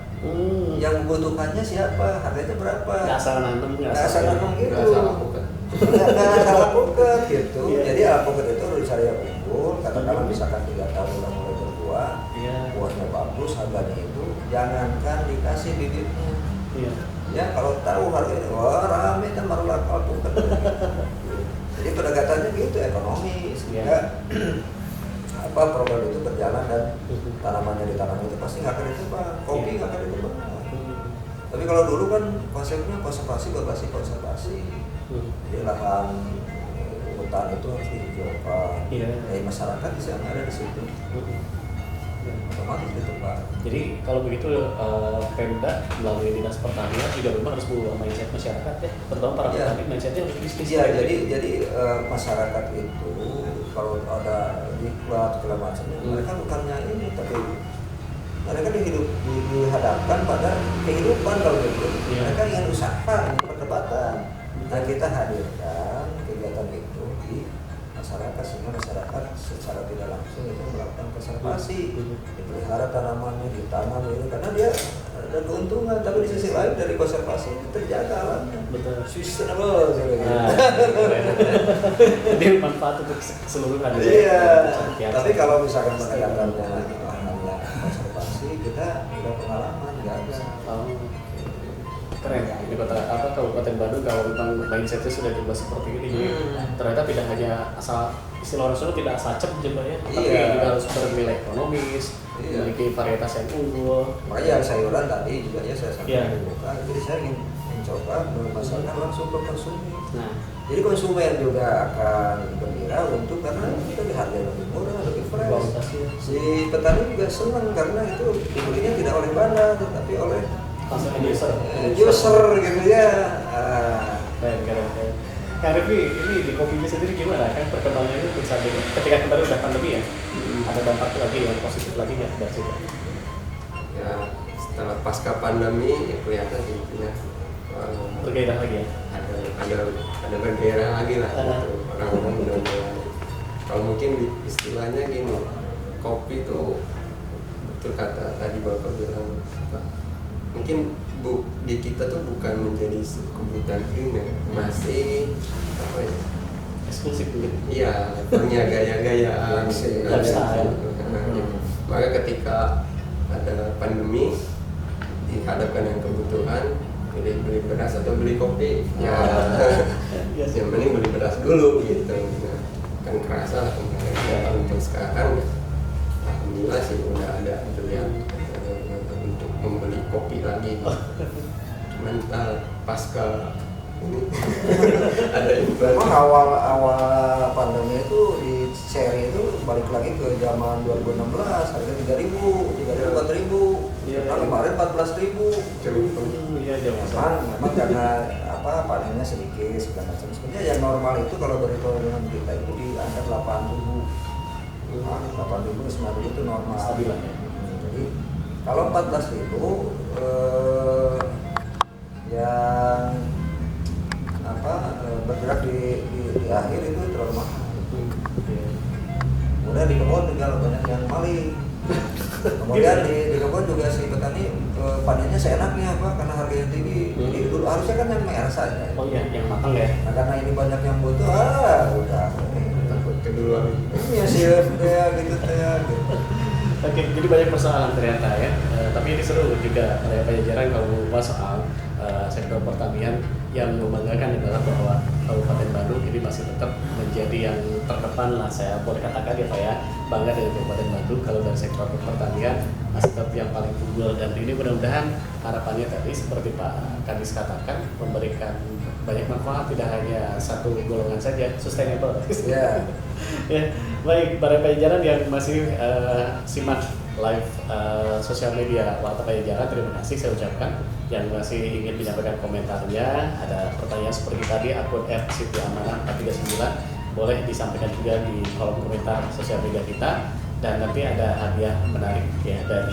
Yang membutuhkannya siapa? Harganya berapa? Nggak asal nanam, Nggak asal nanam gitu. Nggak asal alpukat. Nggak asal alpukat gitu. Iya. Jadi alpukat itu harus dicari yang unggul. Katakanlah misalkan 3 tahun udah mulai berbuah, Iya. buahnya bagus, harganya itu jangankan dikasih bibitnya. Iya. Ya kalau tahu harganya, wah rame kan baru laku alpukat. Jadi pendekatannya gitu ekonomi sehingga apa program itu berjalan dan tanamannya ditanam itu pasti nggak akan ditebang, kopi nggak akan ditebang. Tapi kalau dulu kan konsepnya konservasi berbasis konservasi. Jadi lahan hutan itu harus dihijaukan. Iya. Dari masyarakat bisa ada di situ. Otomatis ditebang. Jadi kalau begitu Pemda melalui Dinas Pertanian juga memang harus mengubah mindset masyarakat ya, terutama para Iya. petani mindsetnya harus bisnis. Iya, jadi masyarakat itu kalau ada diklat segala macamnya, mereka bukannya ini, tapi mereka dihadapkan pada kehidupan kalau gitu. Iya. Mereka ingin usaha, ingin perdebatan. Nah kita hadirkan kegiatan itu di masyarakat sehingga masyarakat secara tidak langsung itu melakukan konservasi, dipelihara tanamannya, ditanam itu karena dia ada keuntungan, tapi di sisi lain dari konservasi itu terjaga alamnya. Betul. Sustainable gitu. Nah, jadi manfaat untuk keseluruhan. Iya. Ya. Tapi kalau misalkan pendekatannya lahannya konservasi, kita udah pengalaman nggak ada. Oh, keren ya. Ini Kabupaten Bandung kalau memang mindsetnya sudah diubah seperti ini, jadi ternyata tidak hanya asal istilah orang Sunda tidak asal cep juga ya, tapi Iya. juga harus bernilai ekonomis, Iya. memiliki varietas yang unggul. Makanya yang sayuran tadi juga ya saya Iya. sampaikan buka, jadi saya ingin mencoba memasarkan langsung ke konsumen. Nah, Jadi konsumen juga akan gembira untuk karena itu harga lebih murah, lebih fresh. kualitasnya Si petani juga senang karena itu dibelinya tidak oleh bandar tetapi oleh langsung user. user gitu ya. Keren. Kak Rifki, ini di kopinya sendiri gimana? Kan perkembangannya itu saat ini, ketika kemarin udah pandemi ya, ada dampak lagi yang positif lagi nggak dari situ? Ya setelah pasca pandemi ya kelihatan gitu ya, Bergairah lagi ya? ada bergairah lagi lah gitu. Orang-orang udah mulai, kalau mungkin istilahnya gini, kopi itu betul kata tadi Bapak bilang, mungkin di kita tuh bukan menjadi kebutuhan primer, masih apa ya, Eksklusif gitu. iya punya gaya-gayaan Lifestyle. Maka ketika ada pandemi dihadapkan dengan kebutuhan, beli beras atau beli kopi, ya yang penting beli beras dulu gitu. Nah, kan kerasa lah kemarin ya, untuk sekarang alhamdulillah sih udah ada pilihan untuk membeli kopi lagi. Cuman pasca ini ada inflasi. Memang awal pandemi itu di seri itu balik lagi ke zaman 2016 harga 3.000, 4.000. Iya. Nah, kemarin 14.000. Iya, jauh. Memang karena panennya sedikit segala macam. Sebenarnya yang normal itu kalau dari dengan kita itu di angka 8.000. 8.000 9.000 itu normal. Stabil ya. Jadi kalau 14.000 yang bergerak di akhir itu terlalu mahal. Kemudian di kebun juga banyak yang maling. Kemudian di kebun juga si petani panennya seenaknya karena harganya tinggi. Jadi dulu harusnya kan yang merah saja. Oh iya, yang matang ya. Nah, karena ini banyak yang butuh, udah. Takut keduluan. Iya sih ya gitu. Oke, jadi banyak persoalan ternyata ya. Tapi ini seru juga pada Pajajaran kalau membahas soal sektor pertanian yang membanggakan adalah bahwa Kabupaten Bandung ini masih tetap menjadi yang terdepan lah, saya boleh katakan ya Pak ya, bangga dengan Kabupaten Bandung kalau dari sektor pertanian masih tetap yang paling unggul, dan ini mudah-mudahan harapannya tadi seperti Pak Kadis katakan memberikan banyak manfaat, tidak hanya satu golongan saja, sustainable. Ya. Ya, baik para Pajajaran yang masih simak live sosial media Warta Pajajaran, terima kasih saya ucapkan. Yang masih ingin menyampaikan komentarnya, ada pertanyaan seperti tadi akun @sitiamanah439 boleh disampaikan juga di kolom komentar sosial media kita, dan nanti ada hadiah menarik ya dari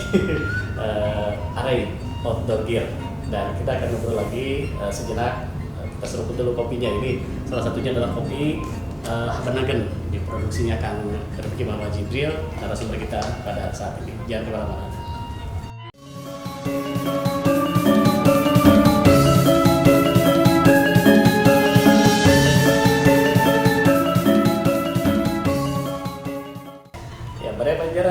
Array Outdoor Gear, dan kita akan ngobrol lagi sejenak. Kita seruput dulu kopinya, ini salah satunya adalah kopi Habenagen, diproduksinya Kang Rifki Muhammad Jibril, narasumber kita pada saat ini. Jangan kemana-mana.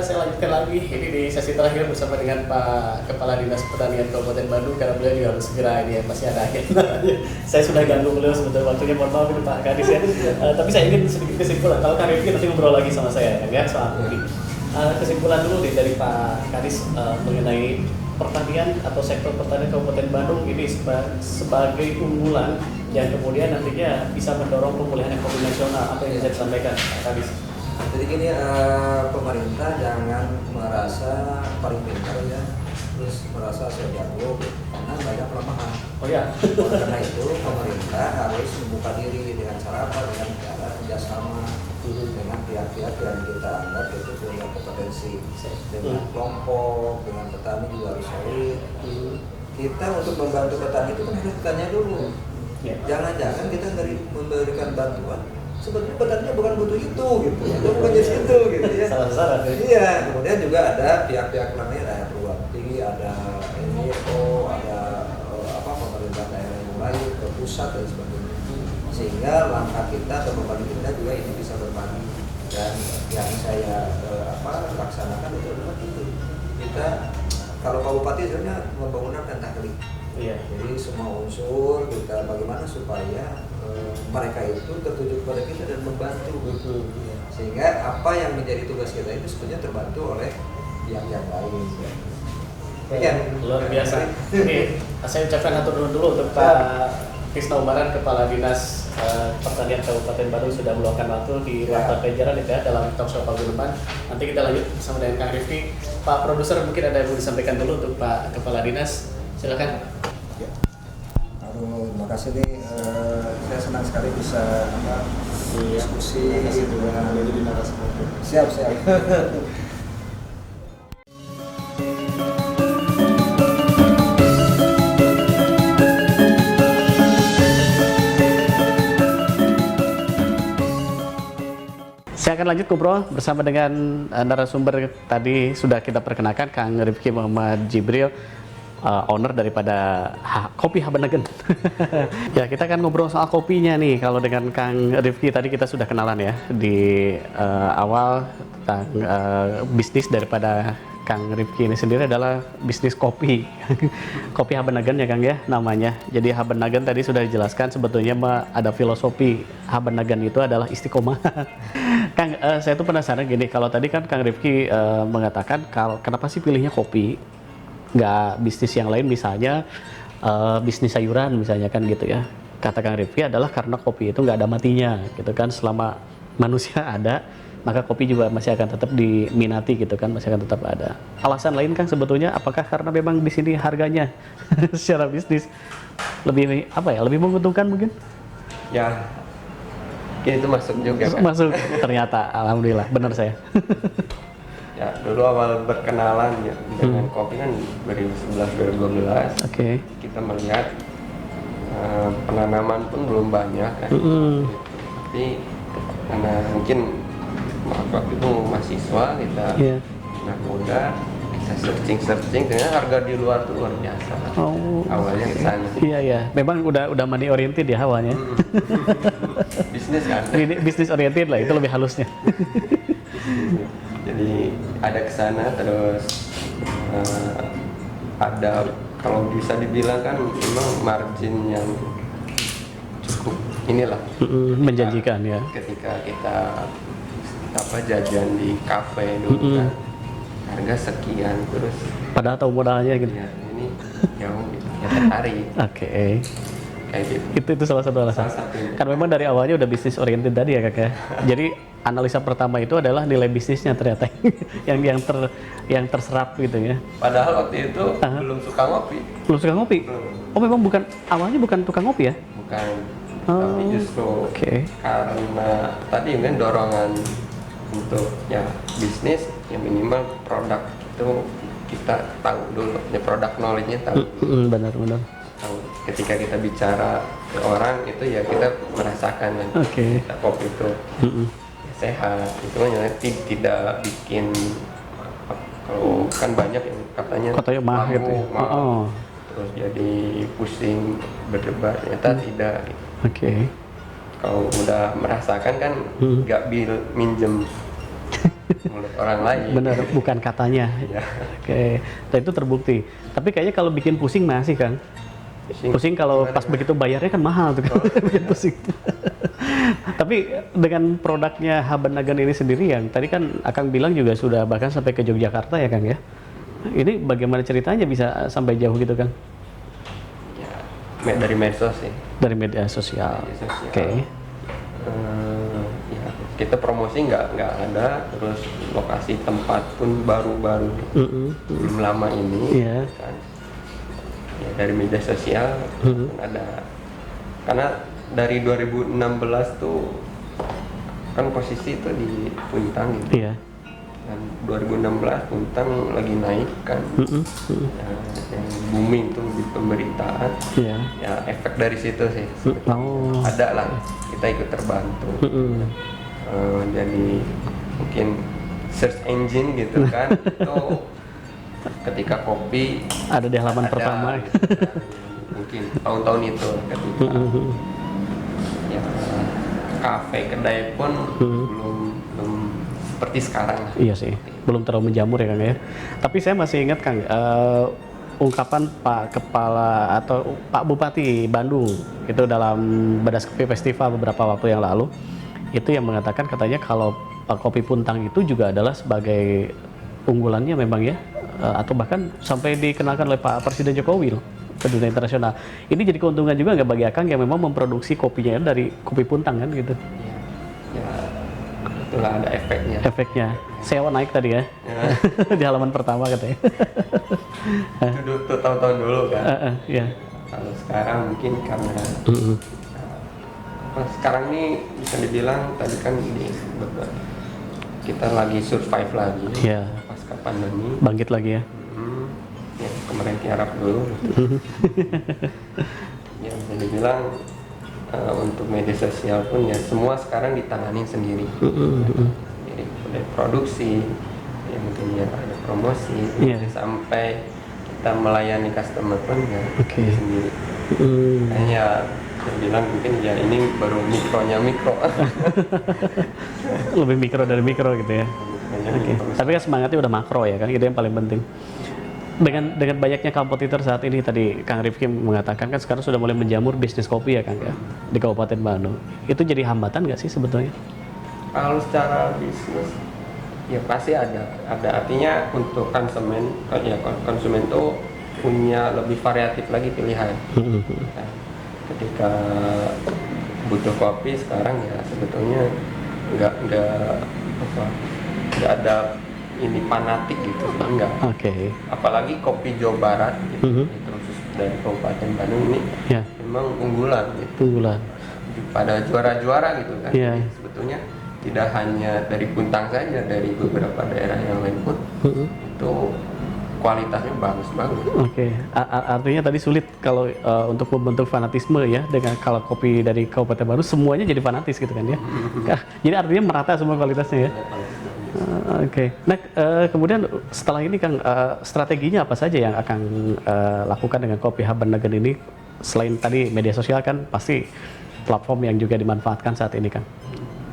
Saya lanjutkan lagi ini di sesi terakhir bersama dengan Pak Kepala Dinas Pertanian Kabupaten Bandung, karena beliau juga harus segera ini ya, masih ada agenda. Saya sudah ganggu beliau sebetulnya waktunya, mohon maaf ini Pak Kadis ya. Tapi saya ingin sedikit kesimpulan. Kalau Kang Rifki nanti ngobrol lagi sama saya ya soal kopi. Kesimpulan dulu nih dari Pak Kadis mengenai pertanian atau sektor pertanian Kabupaten Bandung ini sebagai unggulan yang kemudian nantinya bisa mendorong pemulihan ekonomi nasional. Apa yang bisa disampaikan Pak Kadis? Jadi gini, pemerintah jangan merasa paling pintar ya, terus merasa so jago, karena banyak kelemahan. Oh ya. Oleh karena itu pemerintah harus membuka diri dengan cara apa? Dengan cara kerjasama dengan pihak-pihak yang kita anggap itu punya kompetensi, dengan kelompok, dengan petani juga harus solid. Kita untuk membantu petani itu kan harus tanya dulu. Jangan-jangan kita dari memberikan bantuan, sebenarnya petaninya bukan butuh itu gitu, itu bukan di situ gitu ya. Salah-salah. Iya, kemudian juga ada pihak-pihak namanya ada Perwakti, ada NGO, ada pemerintah daerah yang lain, ke pusat dan sebagainya. Sehingga langkah kita atau beban kita juga ini bisa berbagi. Dan yang saya laksanakan itu adalah itu. Kita kalau Pak Bupati sebenarnya menggunakan taklik. Iya. Jadi semua unsur kita bagaimana supaya mereka itu tertuju kepada kita dan membantu, sehingga apa yang menjadi tugas kita itu sebetulnya terbantu oleh yang lain. Luar biasa. Ini saya ucapkan hatur nuhun dulu untuk Pak Tisna Umaran, Kepala Dinas Pertanian Kabupaten Bandung sudah meluangkan waktu di Warta Pajajaran ya dalam talk show Paguyuban. Nanti kita lanjut bersama dengan Kang Rifki. Pak Produser mungkin ada yang mau disampaikan dulu untuk Pak Kepala Dinas. Silakan. Ya. Terima kasih nih. Saya senang sekali bisa diskusi dengan siap. Saya akan lanjut ngobrol bersama dengan narasumber tadi sudah kita perkenalkan, Kang Rifki Muhammad Jibril, owner daripada Kopi Habenagen. Ya, kita akan ngobrol soal kopinya nih. Kalau dengan Kang Rifki tadi kita sudah kenalan ya di awal tentang bisnis daripada Kang Rifki ini sendiri adalah bisnis kopi. Kopi Habenagen ya Kang ya namanya. Jadi Habenagen tadi sudah dijelaskan sebetulnya ada filosofi Habenagen itu adalah istiqomah. Kang, saya tuh penasaran gini, kalau tadi kan Kang Rifki mengatakan kenapa sih pilihnya kopi, nggak bisnis yang lain misalnya bisnis sayuran misalnya kan gitu ya. Kata Kang Rifki adalah karena kopi itu nggak ada matinya gitu kan, selama manusia ada maka kopi juga masih akan tetap diminati gitu kan, masih akan tetap ada. Alasan lain Kang sebetulnya apakah karena memang di sini harganya secara bisnis lebih lebih menguntungkan mungkin? Ya, itu masuk juga kan? Masuk ternyata, alhamdulillah benar saya. Ya, dulu awal berkenalan ya dengan kopi kan 2011-2012. Oke. Kita melihat penanaman pun belum banyak kan. Gitu. Tapi karena mungkin waktu itu mahasiswa kita anak muda, kita searching ternyata harga di luar tuh luar biasa. Awalnya ke sana. Iya, memang udah money oriented ya awalnya. Bisnis kan. Bisnis oriented lah, itu lebih halusnya. Jadi ada ke sana terus ada, kalau bisa dibilang kan memang margin yang cukup inilah menjanjikan ya. Ketika kita jajan di kafe dulu kan harga sekian, terus padahal tahu modalnya gitu ya, ini jauh gitu ya, tertarik. Oke. Kayak gitu. Itu salah satu alasan. Kan memang dari awalnya udah bisnis oriented tadi ya Kak ya. Jadi analisa pertama itu adalah nilai bisnisnya ternyata yang terserap gitu ya. Padahal waktu itu belum suka ngopi. Belum suka ngopi? Oh memang awalnya bukan tukang ngopi ya? Bukan. Tapi justru karena tadi kan dorongan untuk ya bisnis, ya minimal produk itu kita tahu dulu, ya produk knowledge-nya tahu. Benar. Tahu. ketika kita bicara ke orang itu ya kita merasakan kan kopi itu sehat, itu kan tidak bikin, kalau kan banyak yang katanya mah gitu ya. Terus jadi pusing berdebar, ternyata tidak. Kalau udah merasakan kan nggak minjem mulut orang lain. Bener, bukan katanya. Nah itu terbukti. Tapi kayaknya kalau bikin pusing masih kan. Pusing kalau pas begitu bayarnya kan mahal tuh kan. Bikin pusing. Tapi dengan produknya Habanagan ini sendiri yang tadi kan Akang bilang juga sudah bahkan sampai ke Yogyakarta ya Kang ya. Ini bagaimana ceritanya bisa sampai jauh gitu Kang? Ya, dari medsos sih. Dari media sosial. Ya, kita promosi nggak ada, terus lokasi tempat pun baru-baru belum lama ini kan. Ya, dari media sosial kan ada, karena dari 2016 tuh kan posisi itu di Puntang gitu. Dan 2016 Puntang lagi naik kan, yang booming tuh di pemberitaan. Ya efek dari situ sih. Ada lah, kita ikut terbantu. Jadi mungkin search engine gitu kan, itu ketika kopi ada di halaman pertama. Gitu, kan. Mungkin tahun-tahun itu ketika ya kafe kedai pun belum seperti sekarang lah. Iya sih, belum terlalu menjamur ya Kang ya. Tapi saya masih ingat Kang, ungkapan Pak Kepala atau Pak Bupati Bandung itu dalam Badas Kopi Festival beberapa waktu yang lalu, itu yang mengatakan katanya kalau kopi Puntang itu juga adalah sebagai unggulannya memang ya, atau bahkan sampai dikenalkan oleh Pak Presiden Jokowi loh ke dunia internasional. Ini jadi keuntungan juga nggak bagi Akang yang memang memproduksi kopinya dari kopi Puntang kan gitu? Ya itulah ada efeknya. SEO naik tadi ya, di halaman pertama katanya. Itu tahun-tahun dulu kan. Kalau sekarang mungkin karena sekarang nih bisa dibilang tadi kan kita lagi survive lagi pasca pandemi, bangkit lagi ya. Ya kemarin tiarap dulu. Ya bisa dibilang untuk media sosial pun ya semua sekarang ditangani sendiri. Jadi dari produksi, ya mungkin ya ada promosi, sampai kita melayani customer pun ya sendiri. Hanya saya bilang mungkin ya ini baru mikronya mikro. Lebih mikro dari mikro gitu ya. Tapi kan semangatnya udah makro ya kan, itu yang paling penting. Dengan banyaknya kompetitor saat ini, tadi Kang Rifki mengatakan kan sekarang sudah mulai menjamur bisnis kopi ya Kang ya di Kabupaten Bandung. Itu jadi hambatan nggak sih sebetulnya? Kalau secara bisnis ya pasti ada artinya untuk konsumen tuh punya lebih variatif lagi pilihan. Nah, ketika butuh kopi sekarang ya sebetulnya nggak ada ini fanatik gitu, enggak. Apalagi kopi Jawa Barat gitu, terus dari Kabupaten Bandung ini memang unggulan gitu. Pada juara-juara gitu kan. Jadi sebetulnya tidak hanya dari Puntang saja, dari beberapa daerah yang lain pun itu kualitasnya bagus banget. Artinya tadi sulit kalau untuk membentuk fanatisme ya, dengan kalau kopi dari Kabupaten Bandung semuanya jadi fanatis gitu kan ya. Jadi artinya merata semua kualitasnya ya. Nah kemudian setelah ini Kang, strateginya apa saja yang akan lakukan dengan kopi Habanagan ini? Selain tadi media sosial kan pasti platform yang juga dimanfaatkan saat ini Kang.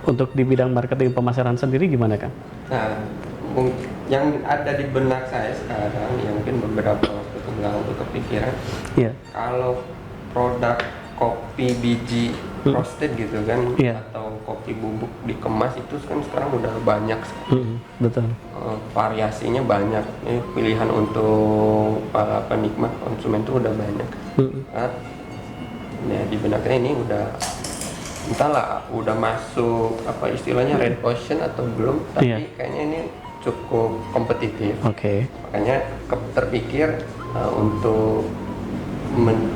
Untuk di bidang marketing pemasaran sendiri gimana Kang? Nah, yang ada di benak saya sekarang yang mungkin beberapa waktu kebelakang itu kepikiran, kalau produk kopi biji roasted gitu kan, atau kopi bubuk dikemas itu kan sekarang udah banyak sekali. Betul. Variasinya banyak, pilihan untuk para penikmat konsumen itu udah banyak. Nah di benaknya ini udah entahlah udah masuk apa istilahnya red ocean atau belum, tapi kayaknya ini cukup kompetitif. Makanya terpikir untuk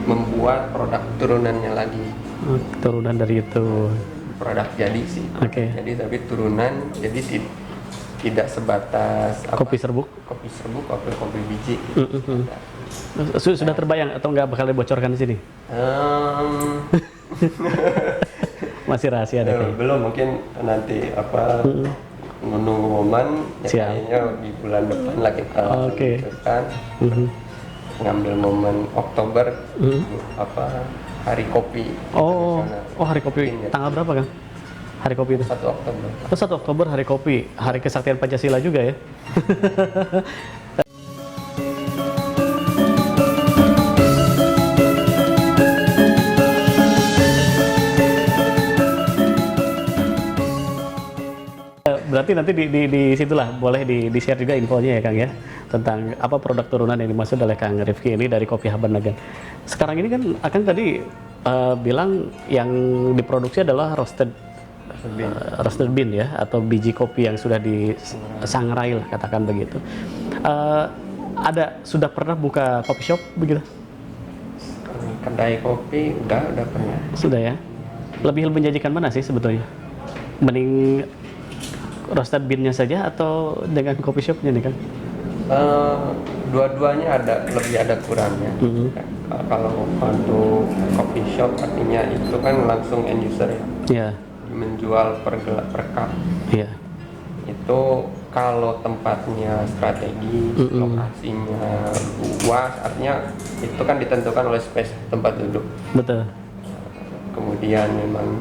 membuat produk turunannya lagi. Turunan dari itu. Produk jadi sih. Jadi tapi turunan, jadi tidak sebatas kopi serbuk, kopi biji. Sudah terbayang atau nggak bakal dibocorkan di sini? Masih rahasia deh kayaknya. Belum, mungkin nanti menunggu momen ya, kayaknya di bulan depan lah kita lakukan. Ngambil momen Oktober hari kopi. Oh hari kopi. Tanggal berapa Kang? Hari kopi itu? 1 Oktober. 1 Oktober hari kopi, hari kesaktian Pancasila juga ya. Berarti nanti di situlah boleh di share juga infonya ya Kang ya, tentang apa produk turunan yang dimaksud oleh Kang Rifki ini dari kopi Habanagan. Sekarang ini kan Akang tadi bilang yang diproduksi adalah roasted bean ya, atau biji kopi yang sudah disangrai lah katakan begitu. Sudah pernah buka coffee shop begitu? Kedai kopi udah pernah. Sudah ya. Lebih menjanjikan mana sih sebetulnya? Mending roasted bean-nya saja atau dengan coffee shop-nya nih kan? Dua-duanya lebih ada kurangnya. Kalau untuk coffee shop artinya itu kan langsung end user ya. Iya. Menjual per cup. Iya. Itu kalau tempatnya strategis, lokasinya luas, artinya itu kan ditentukan oleh space tempat duduk. Betul. Kemudian memang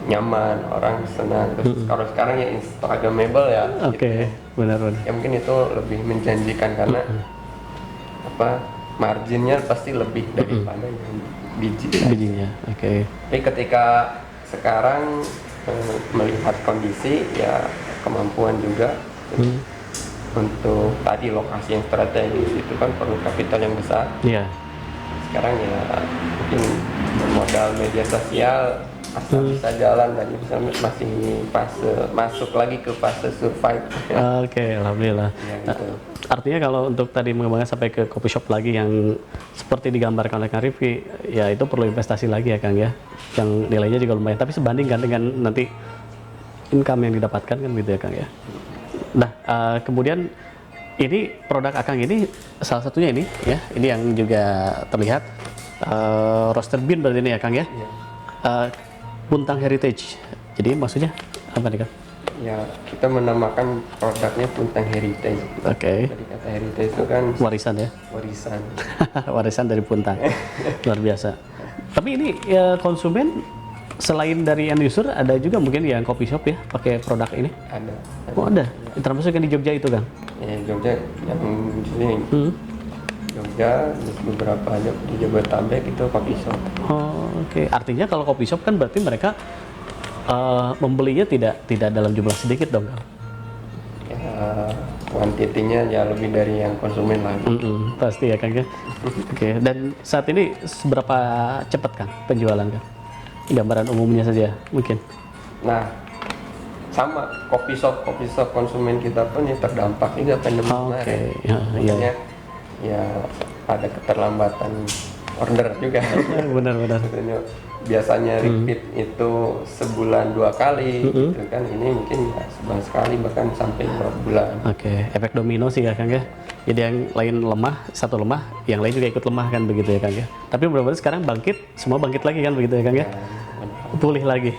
nyaman, orang senang. Terus kalau sekarang ya instagramable ya. Oke, benar-benar. Ya mungkin itu lebih menjanjikan karena marginnya pasti lebih daripada yang bijinya. Oke. Tapi ketika sekarang melihat kondisi ya kemampuan juga untuk tadi lokasi yang strategis itu kan perlu kapital yang besar. Iya. Sekarang ya mungkin modal media sosial asal bisa jalan dan bisa masih masuk lagi ke fase survive. Oke, alhamdulillah. Ya, gitu. Artinya kalau untuk tadi mengembangkan sampai ke coffee shop lagi yang seperti digambarkan oleh Kang Rifki, ya itu perlu investasi lagi ya Kang ya, yang nilainya juga lumayan. Tapi sebandingkan dengan nanti income yang didapatkan kan gitu ya Kang ya. Nah, kemudian ini produk Akang ini salah satunya ini ya, ini yang juga terlihat roasted bean berarti ini ya Kang ya. Puntang Heritage. Jadi maksudnya apa nih Kang? Ya, kita menamakan produknya Puntang Heritage. Oke. Jadi kata heritage itu kan Warisan ya? warisan. Warisan dari Puntang. Luar biasa. Tapi ini ya, konsumen selain dari end user ada juga mungkin yang coffee shop ya pakai produk ini? Ada. Oh ada? Termasuk yang di Jogja itu Kang? Ya, Jogja yang di sini. Jogja, terus beberapa aja di Jabodetabek itu coffee shop. Oh, oke. Artinya kalau coffee shop kan berarti mereka membelinya tidak dalam jumlah sedikit dong Kang? Ya, kuantitinya ya lebih dari yang konsumen lagi. Pasti ya Kang ya. Oke. Dan saat ini seberapa cepat Kang penjualan Kang? Gambaran umumnya saja mungkin. Nah, sama coffee shop konsumen kita pun yang terdampak juga pandemi kemarin. Iya. Ya ada keterlambatan order juga. Benar-benar. Biasanya repeat itu sebulan 2 kali, gitu kan. Ini mungkin ya sebulan sekali bahkan sampai 2 bulan. Oke, efek domino sih ya Kang ya. Jadi yang lain lemah, satu lemah, yang lain juga ikut lemah kan begitu ya Kang ya. Tapi mudah-mudahan sekarang bangkit, semua bangkit lagi kan begitu ya Kang ya. Pulih lagi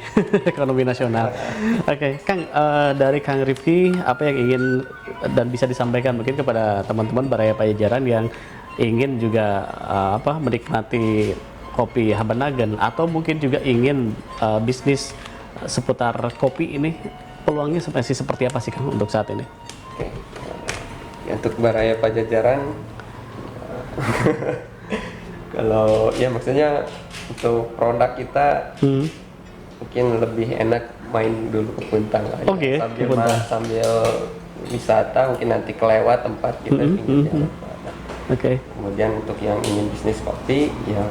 ekonomi nasional. Oke, Kang, dari Kang Rifki apa yang ingin dan bisa disampaikan mungkin kepada teman-teman Baraya Pajajaran yang ingin juga menikmati kopi Habanagan atau mungkin juga ingin bisnis seputar kopi ini, peluangnya masih seperti apa sih Kang untuk saat ini? Oke. Untuk Baraya Pajajaran kalau ya maksudnya untuk produk kita mungkin lebih enak main dulu ke Puntang aja. Oke, sambil wisata mungkin nanti kelewat tempat kita pinggir jalan. Oke. Kemudian untuk yang ingin bisnis kopi ya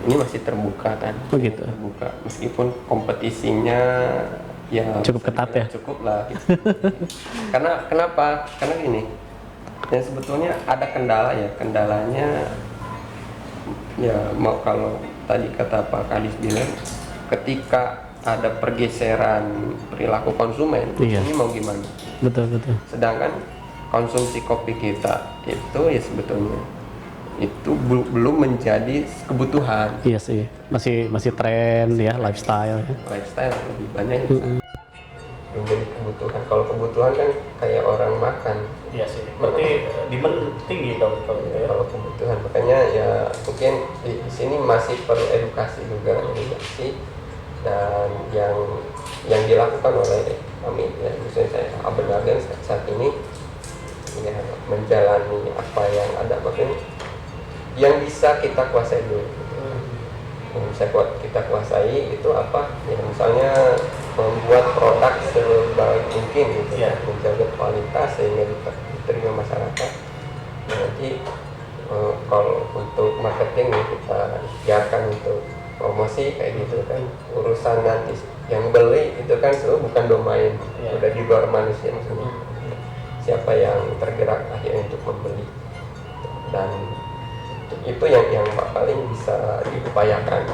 ini masih terbuka kan. Oh gitu. Terbuka meskipun kompetisinya ya cukup ketat ya. Cukup lah. Gitu. Karena kenapa? Karena gini. Ya sebetulnya ada kendala ya. Kendalanya ya mau kalau tadi kata Pak Kadis bilang ketika ada pergeseran perilaku konsumen, ini mau gimana? Betul. Sedangkan konsumsi kopi kita itu ya sebetulnya itu belum menjadi kebutuhan. Iya sih, masih tren ya, lifestyle ya. Lifestyle lebih banyak yang menjadi kebutuhan. Kalau kebutuhan kan kayak orang makan. Iya sih, berarti demand tinggi dong kalau gitu ya. Kalau kebutuhan, makanya ya mungkin di sini masih perlu edukasi dan yang dilakukan oleh kami ya, misalnya saya Abenagen saat ini ya menjalani apa yang ada, maksudnya yang bisa kita kuasai dulu. Yang bisa kita kuasai itu apa? Ya misalnya membuat produk sebaik mungkin gitu, menjaga kualitas sehingga diterima masyarakat. Nah, nanti kalau untuk marketing ya kita biarkan untuk promosi kayak gitu kan, urusan nanti yang beli itu kan bukan domain, udah di luar manusia, maksudnya siapa yang tergerak akhirnya untuk membeli, dan itu yang paling bisa diupayakan.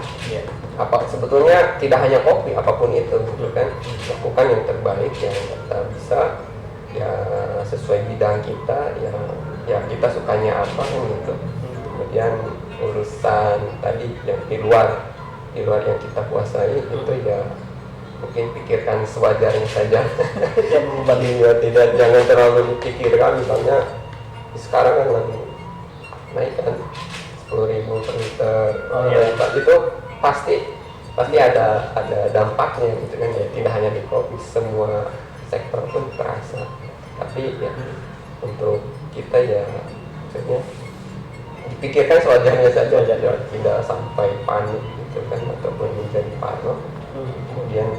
Apa sebetulnya tidak hanya kopi, apapun itu gitu kan, lakukan yang terbaik yang kita bisa ya sesuai bidang kita, ya kita sukanya apa gitu. Kemudian urusan tadi yang di luar yang kita kuasai itu ya mungkin pikirkan sewajarnya saja. Tidak jangan terlalu dipikirkan. Misalnya sekarang kan lagi naik kan 10.000 per liter, itu pasti ada dampaknya gitu kan ya, tidak hanya di kopi, semua sektor pun terasa. Tapi ya untuk kita ya maksudnya dipikirkan sewajarnya saja, tidak sampai panik gitu kan, ataupun menjadi parno. Kemudian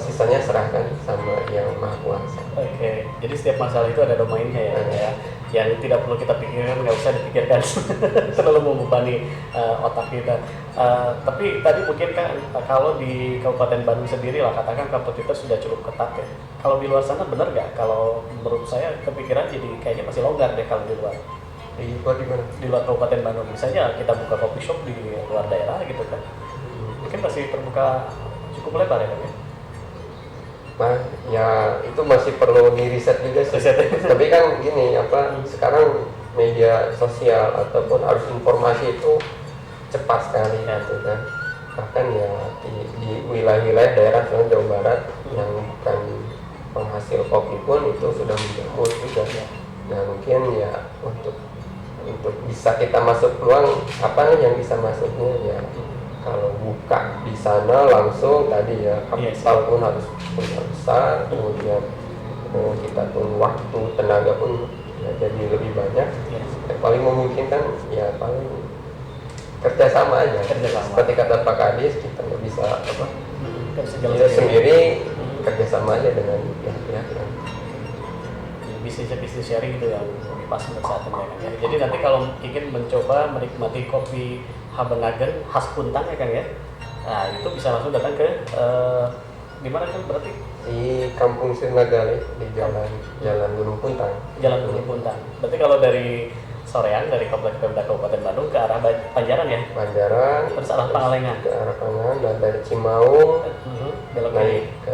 sisanya serahkan sama yang maha kuasa. Oke, jadi setiap masalah itu ada domainnya ya. Yang tidak perlu kita pikirkan, nggak usah dipikirkan, terlalu membebani otak kita. Tapi tadi mungkin kan kalau di Kabupaten Bandung sendiri lah, katakan kompetitor sudah cukup ketat ya. Kalau di luar sana benar nggak? Kalau menurut saya kepikiran jadi kayaknya masih longgar deh kalau di luar. Di mana? Di luar Kabupaten Bandung, misalnya kita buka coffee shop di luar daerah gitu kan, mungkin masih terbuka cukup lebar ya kan ya? Nah, ya itu masih perlu di-riset juga sih. Tapi kan gini, sekarang media sosial ataupun arus informasi itu cepat sekali gitu kan. Bahkan ya di wilayah-wilayah daerah misalnya Jawa Barat yang bukan penghasil kopi pun itu sudah menjamur juga. Nah mungkin ya untuk bisa kita masuk peluang apa nih yang bisa masuknya ya, kalau buka di sana langsung tadi ya kapital pun harus punya besar, kemudian kita pun waktu tenaga pun ya jadi lebih banyak. Yang paling memungkinkan ya paling kerjasama aja. Seperti kata Pak Kadis, kita nggak bisa kita sendiri, kerjasama aja dengan pihak-pihak yang bisnis sharing itu yang pas untuk saat ini kan ya. Jadi nanti kalau ingin mencoba menikmati kopi Habenagen khas Puntang ya kan ya, nah itu bisa langsung datang ke di mana kan berarti? Di Kampung Sirnagale di Jalan Gunung Puntang. Jalan Gunung Puntang. Berarti kalau dari Soreang, dari Kompleks Pemda Kabupaten Bandung ke arah Panjaran ya? Panjaran. Terus arah Pangalengan. Ke arah Pangalengan, dan dari Cimaung belok naik ke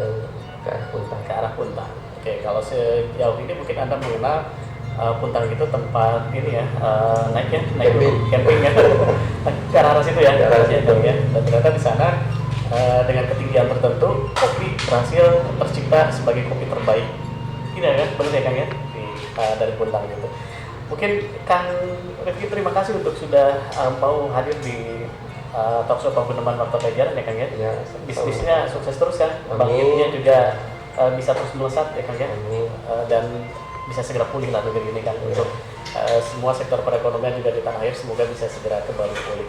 arah Puntang. Ke arah Puntang. Oke, kalau sejauh ini mungkin Anda mengenal Puntang itu tempat ini ya, naik camping ya, ke arah situ ya, ya. Dan ternyata di sana dengan ketinggian tertentu kopi berhasil tercipta sebagai kopi terbaik. Tidak kan, benar ya Kang ya, dari Puntang itu. Mungkin Kang Rifki terima kasih untuk sudah mau hadir di Talkshow Paguneman Warta Pajajaran ya Kang ya. Bisnisnya sukses terus ya, bangkitnya juga bisa terus melesat ya Kang ya, dan bisa segera pulih lah negeri ini kan, untuk semua sektor perekonomian juga di tanah air semoga bisa segera kembali pulih.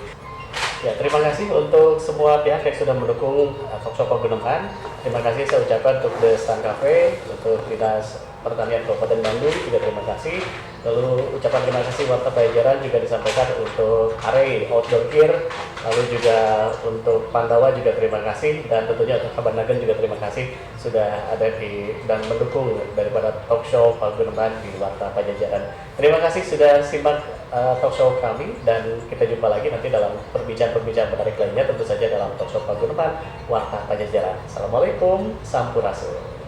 Ya, terima kasih untuk semua pihak yang sudah mendukung Talkshow Paguneman. Terima kasih saya ucapkan untuk The Sun Cafe, untuk Dinas Pertanian Kabupaten Bandung juga terima kasih. Lalu ucapan terima kasih Warta Pajajaran juga disampaikan untuk Are Outdoor Gear, lalu juga untuk Pandawa juga terima kasih, dan tentunya untuk Habenagen juga terima kasih sudah ada dan mendukung daripada Talkshow Paguneman di Warta Pajajaran. Terima kasih sudah simak Talkshow kami, dan kita jumpa lagi nanti dalam perbincangan menarik lainnya, tentu saja dalam Talkshow Paguneman Warta Pajajaran. Assalamualaikum, sampurasun.